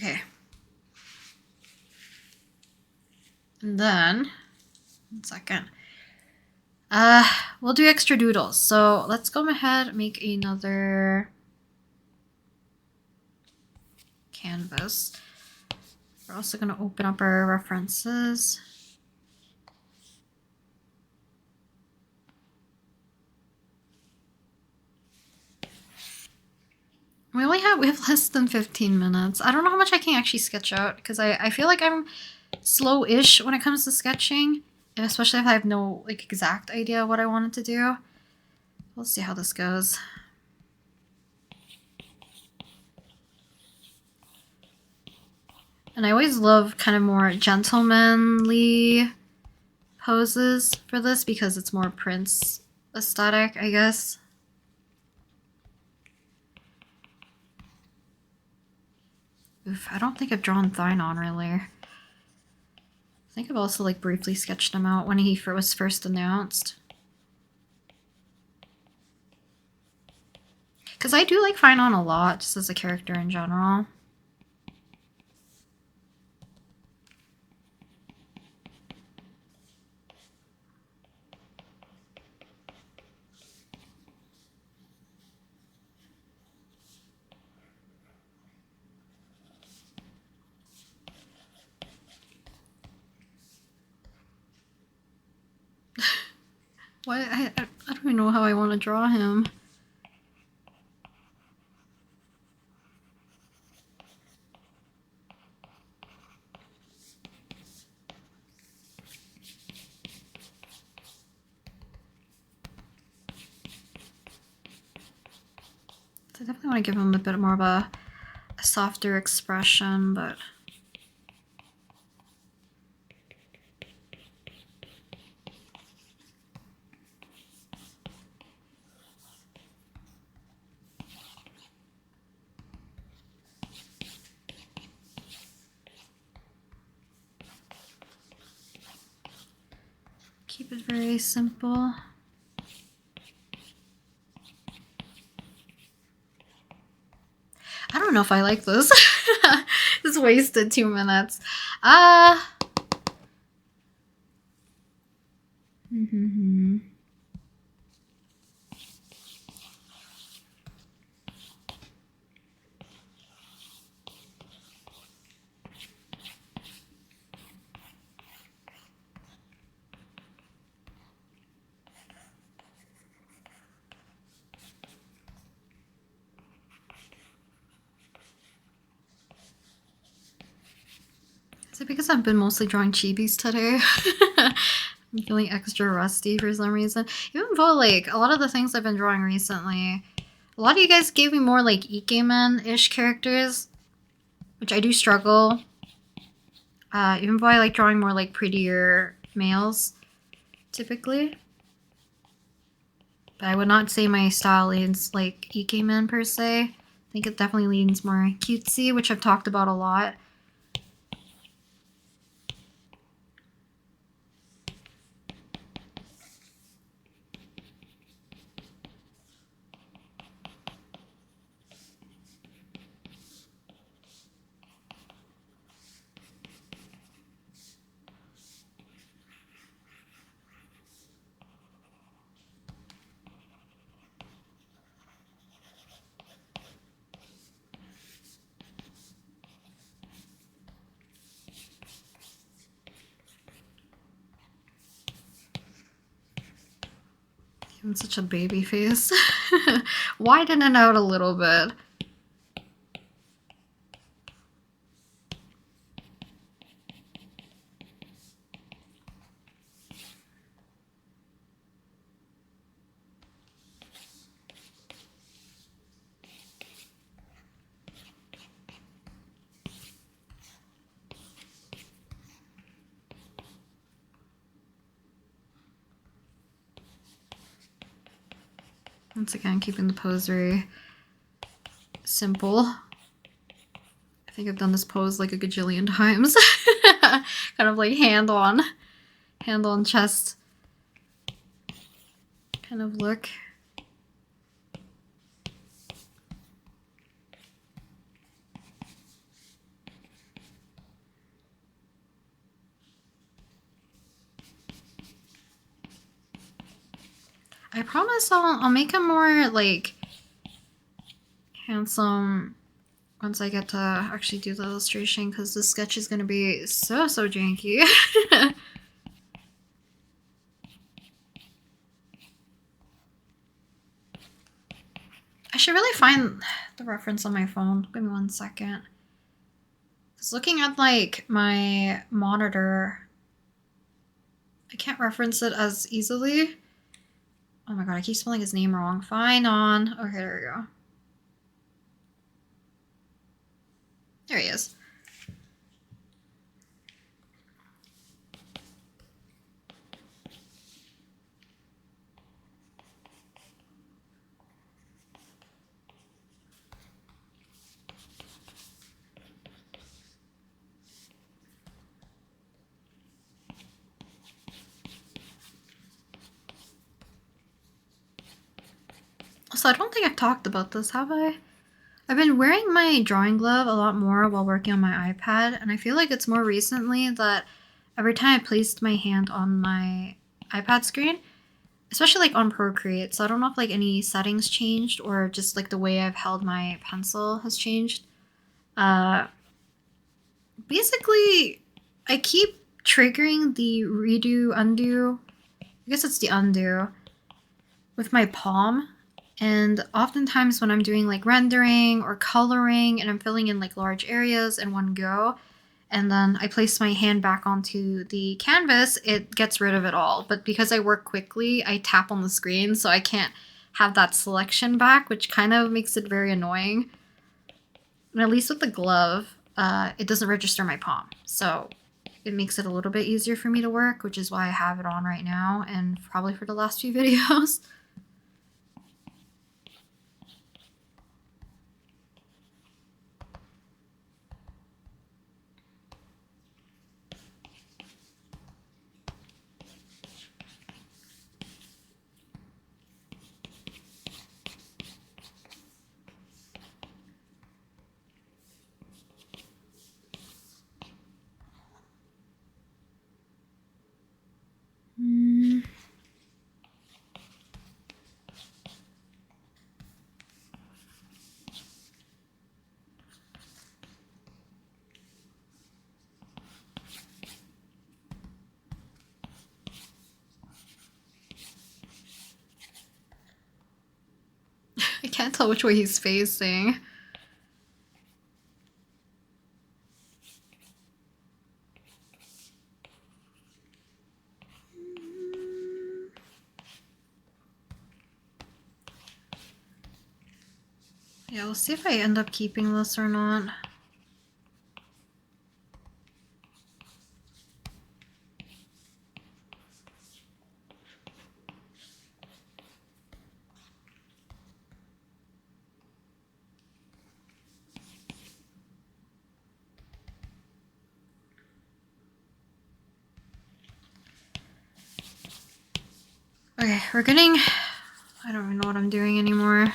Okay. And then, 1 second. We'll do extra doodles. So let's go ahead and make another canvas. We're also going to open up our references. We have less than 15 minutes. I don't know how much I can actually sketch out because I feel like I'm slow-ish when it comes to sketching, and especially if I have no like exact idea what I wanted to do. We'll see how this goes. And I always love kind of more gentlemanly poses for this because it's more Prince aesthetic, I guess. Oof, I don't think I've drawn Phainon really. I think I've also like briefly sketched him out when he was first announced. Because I do like Phainon a lot, just as a character in general. What? I don't even know how I want to draw him. I definitely want to give him a bit more of a softer expression, but... keep it very simple. I don't know if I like this. Just wasted 2 minutes. Is it because I've been mostly drawing chibis today? I'm feeling extra rusty for some reason. Even though, like, a lot of the things I've been drawing recently, a lot of you guys gave me more, like, Ikemen-ish characters, which I do struggle. Even though I like drawing more, like, prettier males, typically. But I would not say my style leans, like, Ikemen, per se. I think it definitely leans more cutesy, which I've talked about a lot. Giving such a baby face. Widen it out a little bit. Once again, keeping the pose very simple. I think I've done this pose like a gajillion times. Kind of like hand on chest kind of look. I promise I'll make him more, like, handsome once I get to actually do the illustration, because the sketch is going to be so janky. should really find the reference on my phone. Give me 1 second. Because looking at like my monitor, I can't reference it as easily. Oh my god, I keep spelling his name wrong. Phainon. Okay, there we go. There he is. So I don't think I've talked about this, have I? I've been wearing my drawing glove a lot more while working on my iPad, and I feel like it's more recently that every time I placed my hand on my iPad screen, especially like on Procreate, so I don't know if like any settings changed or just like the way I've held my pencil has changed. Basically, I keep triggering the redo undo. I guess it's the undo with my palm. And oftentimes when I'm doing like rendering or coloring and I'm filling in like large areas in one go, and then I place my hand back onto the canvas, it gets rid of it all. But because I work quickly, I tap on the screen, so I can't have that selection back, which kind of makes it very annoying. And at least with the glove, it doesn't register my palm. So it makes it a little bit easier for me to work, which is why I have it on right now and probably for the last few videos. I can't tell which way he's facing. Yeah, we'll see if I end up keeping this or not. Okay, we're getting... I don't even know what I'm doing anymore.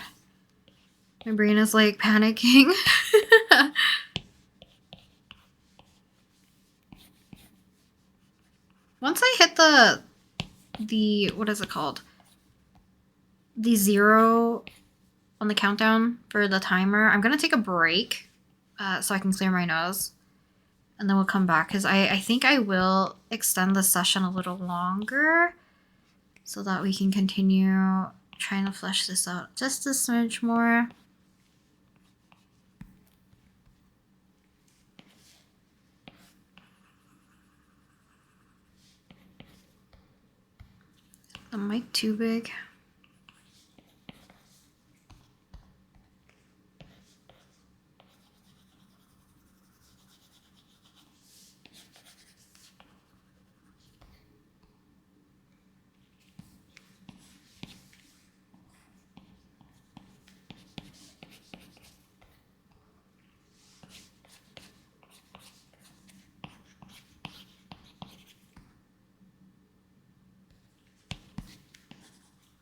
My brain is like panicking. Once I hit the what is it called? The 0 on the countdown for the timer, I'm gonna take a break so I can clear my nose. And then we'll come back because I think I will extend the session a little longer so that we can continue trying to flesh this out just a smidge more. The mic too big.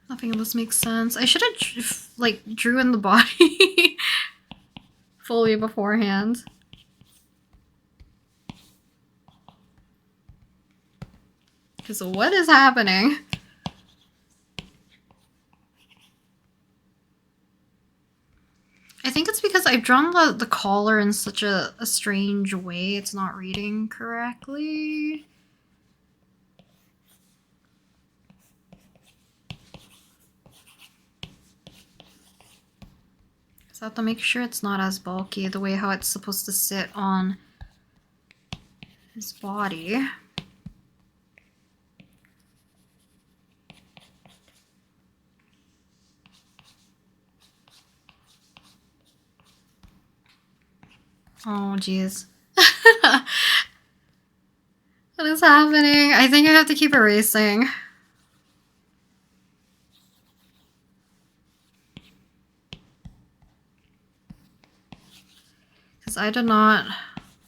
Nothing of this makes sense. I should have like drew in the body fully beforehand. Because what is happening? I think it's because I've drawn the collar in such a strange way. It's not reading correctly. So I have to make sure it's not as bulky the way how it's supposed to sit on his body. Oh, jeez. What is happening? I think I have to keep erasing. Because I did not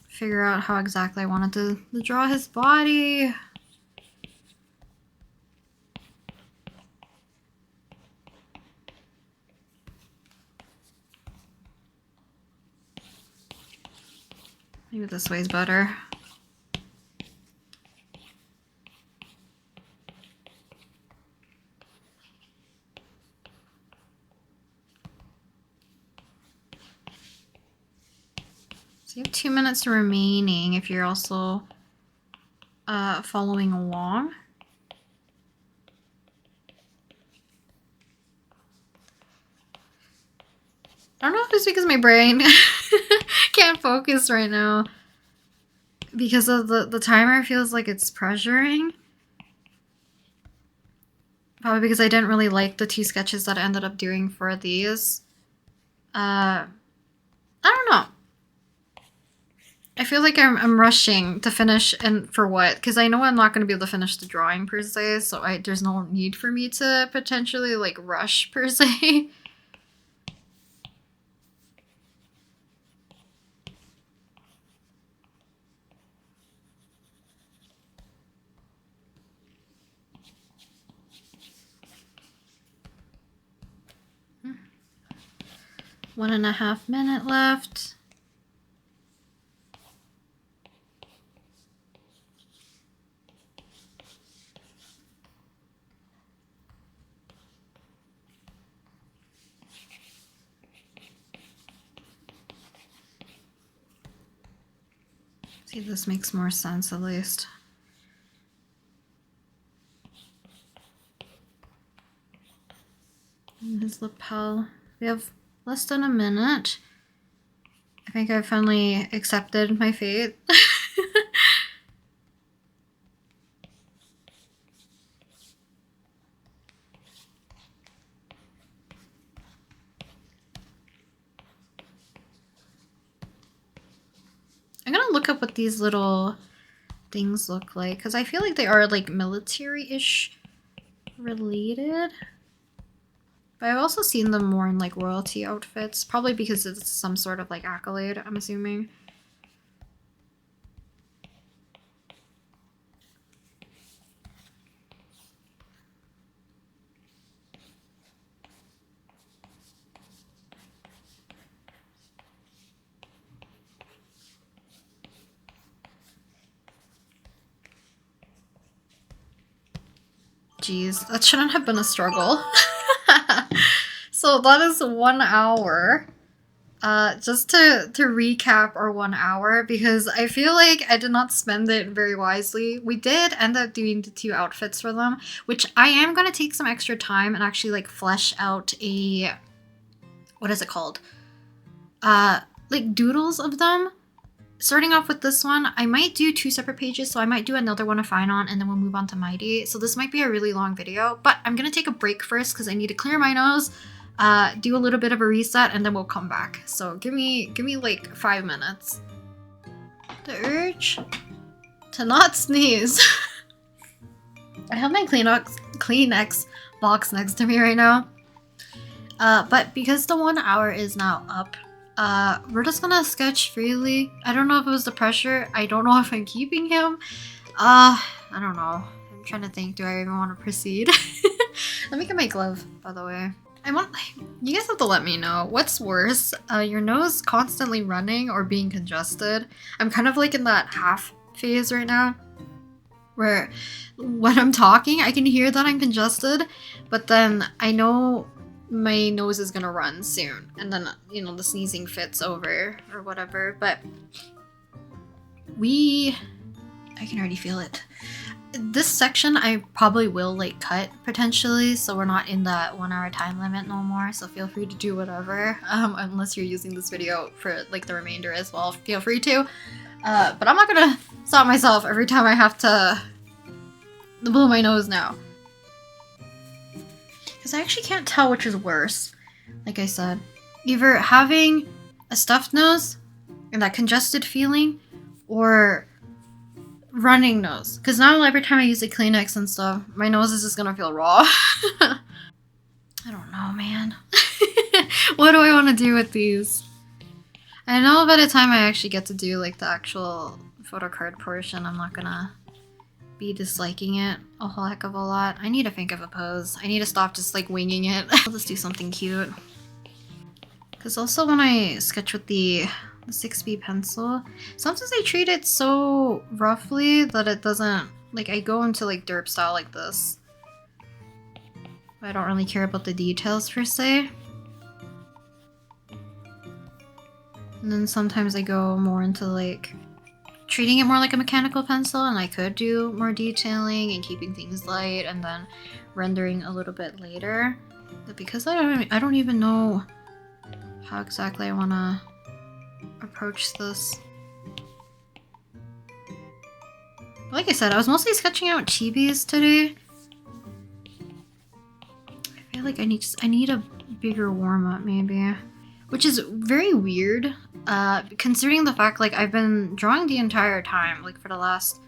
figure out how exactly I wanted to draw his body. Maybe this way's better. So you have 2 minutes remaining if you're also following along. I don't know if it's because my brain can't focus right now. Because of the timer feels like it's pressuring. Probably because I didn't really like the 2 sketches that I ended up doing for these. I don't know. I feel like I'm rushing to finish, and for what? Because I know I'm not going to be able to finish the drawing per se, so there's no need for me to potentially like rush per se. One and a half minute left. See, this makes more sense at least. And his lapel. We have less than a minute. I think I finally accepted my fate. I'm gonna look up what these little things look like, because I feel like they are like military-ish related. But I've also seen them more in like royalty outfits, probably because it's some sort of like accolade, I'm assuming. Jeez, that shouldn't have been a struggle. So that is 1 hour. Just to recap our 1 hour, because I feel like I did not spend it very wisely. We did end up doing the 2 outfits for them, which I am going to take some extra time and actually like flesh out a, what is it called? Like doodles of them. Starting off with this one, I might do 2 separate pages, so I might do another one of Phainon and then we'll move on to Mydei. So this might be a really long video, but I'm going to take a break first because I need to clear my nose, do a little bit of a reset, and then we'll come back. So give me like 5 minutes. The urge to not sneeze. I have my Kleenex box next to me right now. But because the 1 hour is now up, we're just gonna sketch freely. I don't know if it was the pressure. I don't know if I'm keeping him. I don't know. I'm trying to think, do I even want to proceed? Let me get my glove, by the way. You guys have to let me know. What's worse, your nose constantly running or being congested? I'm kind of like in that half phase right now, where when I'm talking, I can hear that I'm congested, but then I know my nose is gonna run soon, and then, you know, the sneezing fits over or whatever. But I can already feel it. This section I probably will like cut potentially, so we're not in that 1 hour time limit no more, so feel free to do whatever, unless you're using this video for like the remainder as well, feel free to. But I'm not gonna stop myself every time I have to blow my nose now. Because I actually can't tell which is worse, like I said. Either having a stuffed nose and that congested feeling, or running nose. Because now every time I use a Kleenex and stuff, my nose is just gonna feel raw. I don't know, man. What do I want to do with these? I know by the time I actually get to do like the actual photo card portion, I'm not gonna be disliking it a whole heck of a lot. I need to think of a pose. I need to stop just like winging it. I'll just do something cute. Because also when I sketch with the 6B pencil, sometimes I treat it so roughly that it doesn't, like I go into like derp style like this. I don't really care about the details per se. And then sometimes I go more into like treating it more like a mechanical pencil, and I could do more detailing and keeping things light and then rendering a little bit later. But because I don't even know how exactly I want to approach this. Like I said, I was mostly sketching out chibis today. I feel like I need a bigger warm-up maybe. Which is very weird, considering the fact like I've been drawing the entire time, like for the last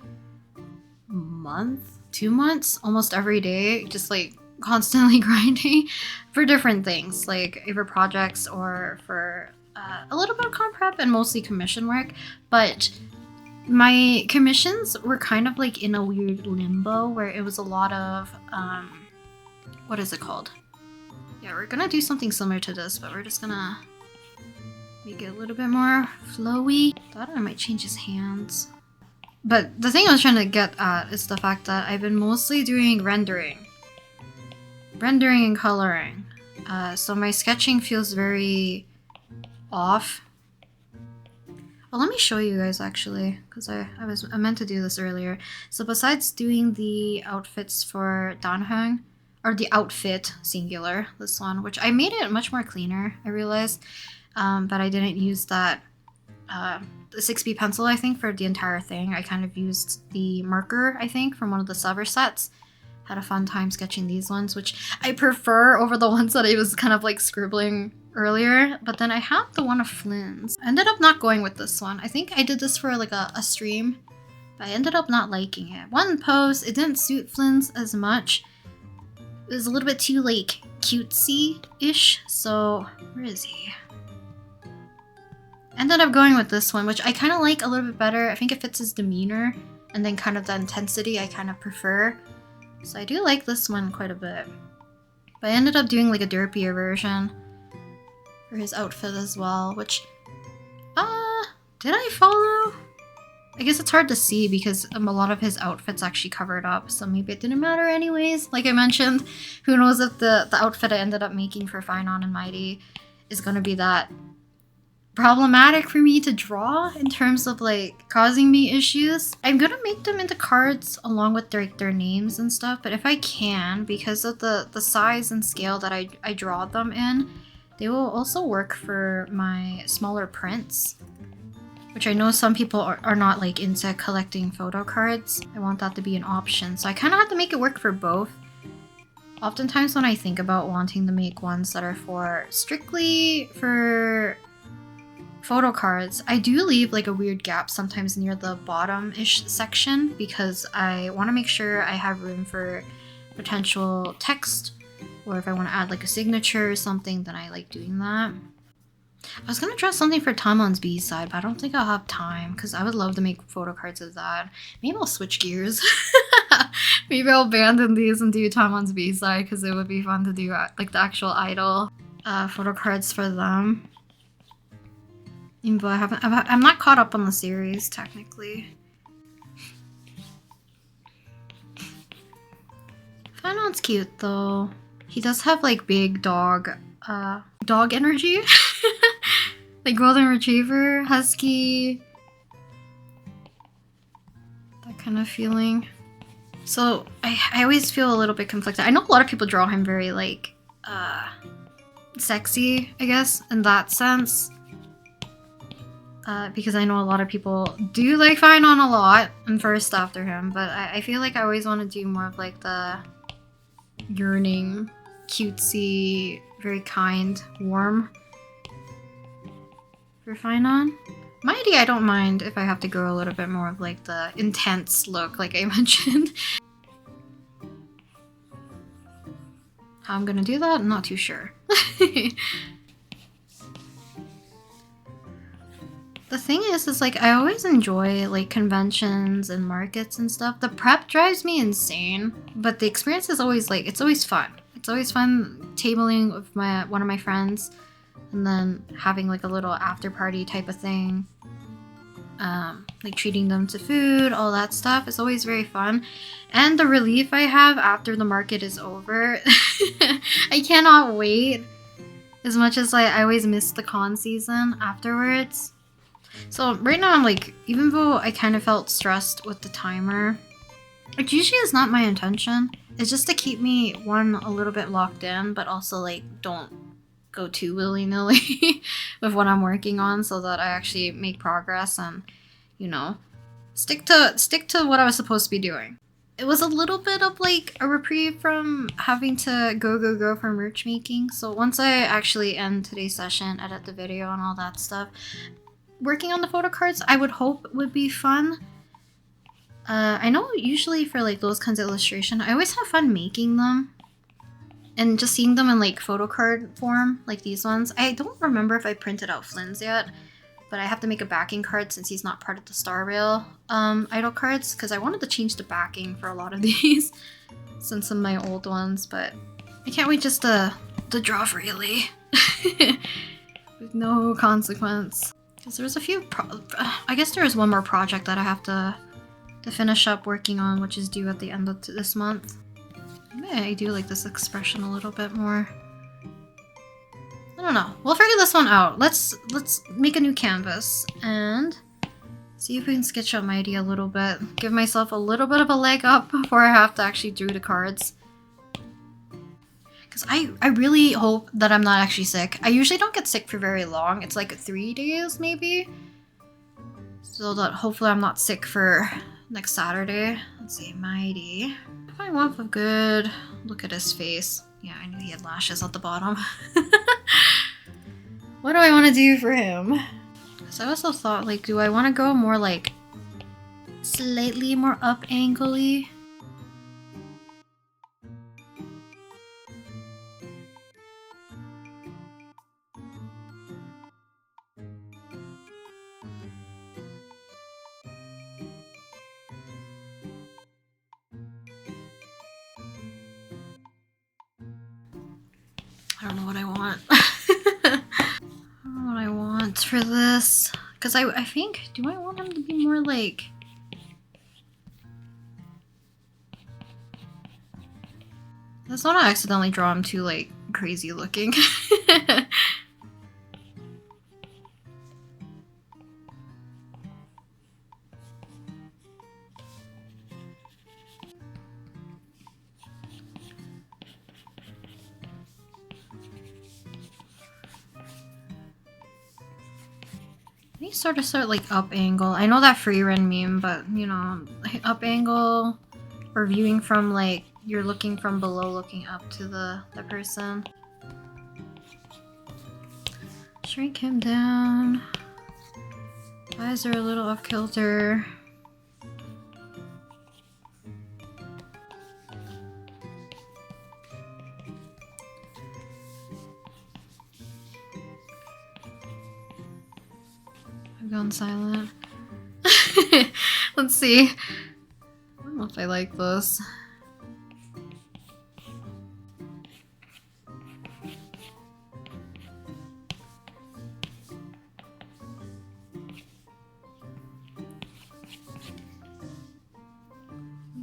month, 2 months, almost every day, just like constantly grinding for different things, like either projects or for a little bit of comp prep and mostly commission work. But my commissions were kind of like in a weird limbo where it was a lot of what is it called? Yeah, we're gonna do something similar to this, but we're just gonna make it a little bit more flowy. Thought I might change his hands. But the thing I was trying to get at is the fact that I've been mostly doing rendering and coloring. So my sketching feels very off. Well, let me show you guys actually, because I meant to do this earlier. So besides doing the outfits for Danheng, or the outfit singular, this one, which I made it much more cleaner, I realized, but I didn't use that the 6B pencil, I think, for the entire thing. I kind of used the marker, I think, from one of the Sever sets. Had a fun time sketching these ones, which I prefer over the ones that I was kind of like scribbling earlier. But then I have the one of Flynn's. I ended up not going with this one. I think I did this for like a stream, but I ended up not liking it. One pose, it didn't suit Flynn's as much. It was a little bit too like cutesy-ish, so where is he? Ended up going with this one, which I kind of like a little bit better. I think it fits his demeanor, and then kind of the intensity I kind of prefer. So I do like this one quite a bit. But I ended up doing like a derpier version for his outfit as well, which, did I follow? I guess it's hard to see because a lot of his outfits actually covered up, so maybe it didn't matter anyways. Like I mentioned, who knows if the outfit I ended up making for Phainon and Mydei is going to be that problematic for me to draw in terms of like causing me issues. I'm gonna make them into cards along with their names and stuff, but if I can, because of the size and scale that I draw them in, they will also work for my smaller prints, which I know some people are not like into collecting photo cards. I want that to be an option, so I kind of have to make it work for both. Oftentimes when I think about wanting to make ones that are for strictly for photo cards, I do leave like a weird gap sometimes near the bottom-ish section because I want to make sure I have room for potential text, or if I want to add like a signature or something, then I like doing that. I was gonna draw something for Tamon's B-side, but I don't think I'll have time because I would love to make photo cards of that. Maybe I'll switch gears. Maybe I'll abandon these and do Tamon's B-side because it would be fun to do like the actual idol photo cards for them. Even though I'm not caught up on the series technically. Phainon's cute though. He does have like big dog energy. Like golden retriever, husky, that kind of feeling. So I always feel a little bit conflicted. I know a lot of people draw him very like sexy, I guess, in that sense. Because I know a lot of people do like Phainon a lot and first after him, but I feel like I always want to do more of like the yearning, cutesy, very kind, warm for Phainon. Mydei, I don't mind if I have to go a little bit more of like the intense look, like I mentioned. How I'm gonna do that, I'm not too sure. The thing is like I always enjoy like conventions and markets and stuff. The prep drives me insane, but the experience is always like, it's always fun. It's always fun tabling with one of my friends and then having like a little after party type of thing. Like treating them to food, all that stuff is always very fun. And the relief I have after the market is over. I cannot wait. As much as I always miss the con season afterwards. So right now I'm like, even though I kind of felt stressed with the timer, which usually is not my intention, it's just to keep me, one, a little bit locked in, but also like don't go too willy-nilly with what I'm working on so that I actually make progress and, you know, stick to what I was supposed to be doing. It was a little bit of like a reprieve from having to go for merch making. So once I actually end today's session, edit the video and all that stuff, working on the photo cards I would hope would be fun. I know usually for like those kinds of illustration, I always have fun making them. And just seeing them in like photo card form, like these ones. I don't remember if I printed out Flynn's yet, but I have to make a backing card since he's not part of the Star Rail idol cards, because I wanted to change the backing for a lot of these since some of my old ones, but I can't wait just to draw freely with no consequence. Because there's a few I guess there is one more project that I have to finish up working on, which is due at the end of this month. Maybe I do like this expression a little bit more. I don't know. We'll figure this one out. Let's make a new canvas and see if we can sketch out my idea a little bit. Give myself a little bit of a leg up before I have to actually do the cards. Because I really hope that I'm not actually sick. I usually don't get sick for very long. It's like 3 days maybe. So that hopefully I'm not sick for next Saturday. Let's see, Mydei. I want a good look at his face. Yeah, I knew he had lashes at the bottom. What do I want to do for him? So I also thought, like, do I want to go more like slightly more up angle-y? I don't know what I want. I don't know what I want for this. Because I think, do I want him to be more like... I just want to accidentally draw him too, like, crazy looking. Any sort of like up angle. I know that free run meme, but you know, up angle or viewing from like you're looking from below looking up to the person. Shrink him down. Eyes are a little off kilter. I've gone silent. Let's see. I don't know if I like this.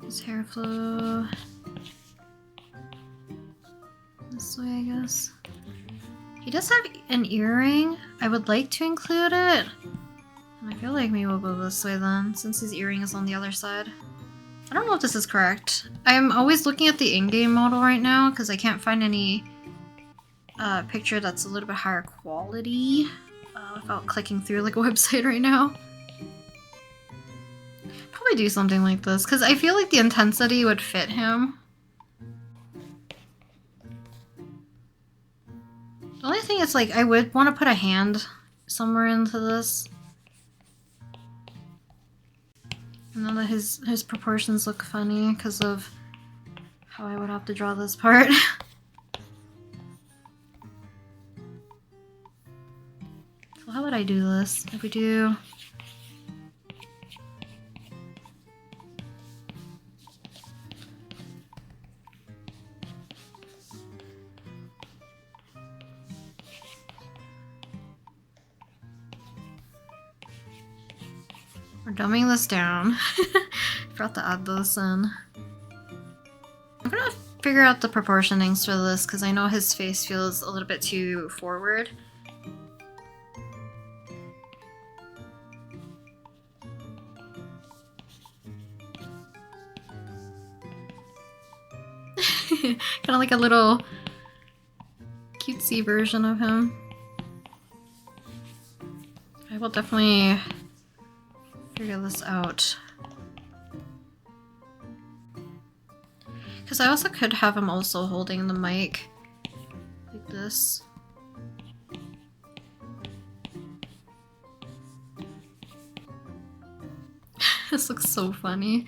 His hair flow this way, I guess. He does have an earring. I would like to include it. I feel like maybe we'll go this way then, since his earring is on the other side. I don't know if this is correct. I'm always looking at the in-game model right now because I can't find any picture that's a little bit higher quality without clicking through like a website right now. Probably do something like this because I feel like the intensity would fit him. The only thing is, like, I would want to put a hand somewhere into this. And then his proportions look funny because of how I would have to draw this part. So how would I do this? If we do... We're dumbing this down. Forgot to add this in. I'm gonna figure out the proportionings for this because I know his face feels a little bit too forward. Kind of like a little cutesy version of him. I will definitely figure this out. Because I also could have him also holding the mic like this. This looks so funny.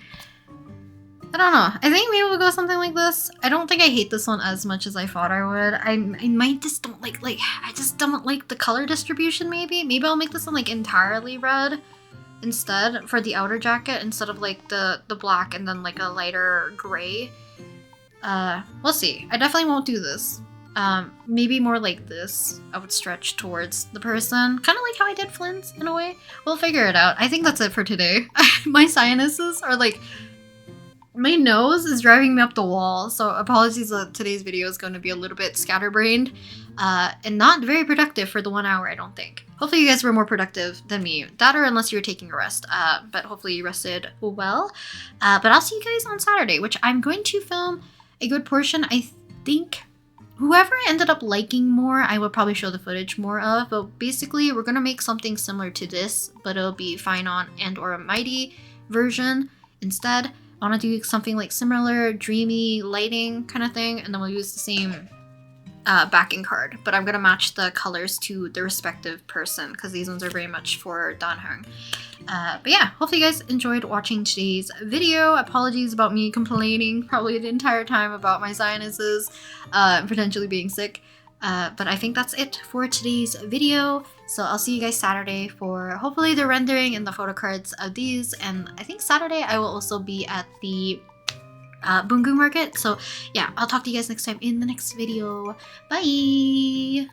I don't know. I think maybe we'll go something like this. I don't think I hate this one as much as I thought I would. I might just don't like I just don't like the color distribution maybe. Maybe I'll make this one like entirely red instead for the outer jacket instead of like the black and then like a lighter gray. We'll see. I definitely won't do this. Maybe more like this. I would stretch towards the person. Kind of like how I did Flynn's in a way. We'll figure it out. I think that's it for today. My sinuses are like... My nose is driving me up the wall, so apologies that today's video is going to be a little bit scatterbrained and not very productive for the 1 hour, I don't think. Hopefully you guys were more productive than me. That or unless you were taking a rest, but hopefully you rested well. But I'll see you guys on Saturday, which I'm going to film a good portion. I think whoever ended up liking more, I will probably show the footage more of, but basically we're going to make something similar to this, but it'll be Phainon and or Mydei version instead. I want to do something like similar, dreamy lighting kind of thing, and then we'll use the same backing card, but I'm going to match the colors to the respective person because these ones are very much for Danheng. But yeah, hopefully you guys enjoyed watching today's video. Apologies about me complaining probably the entire time about my sinuses potentially being sick. But I think that's it for today's video. So I'll see you guys Saturday for hopefully the rendering and the photo cards of these. And I think Saturday I will also be at the Bungu market. So yeah, I'll talk to you guys next time in the next video. Bye!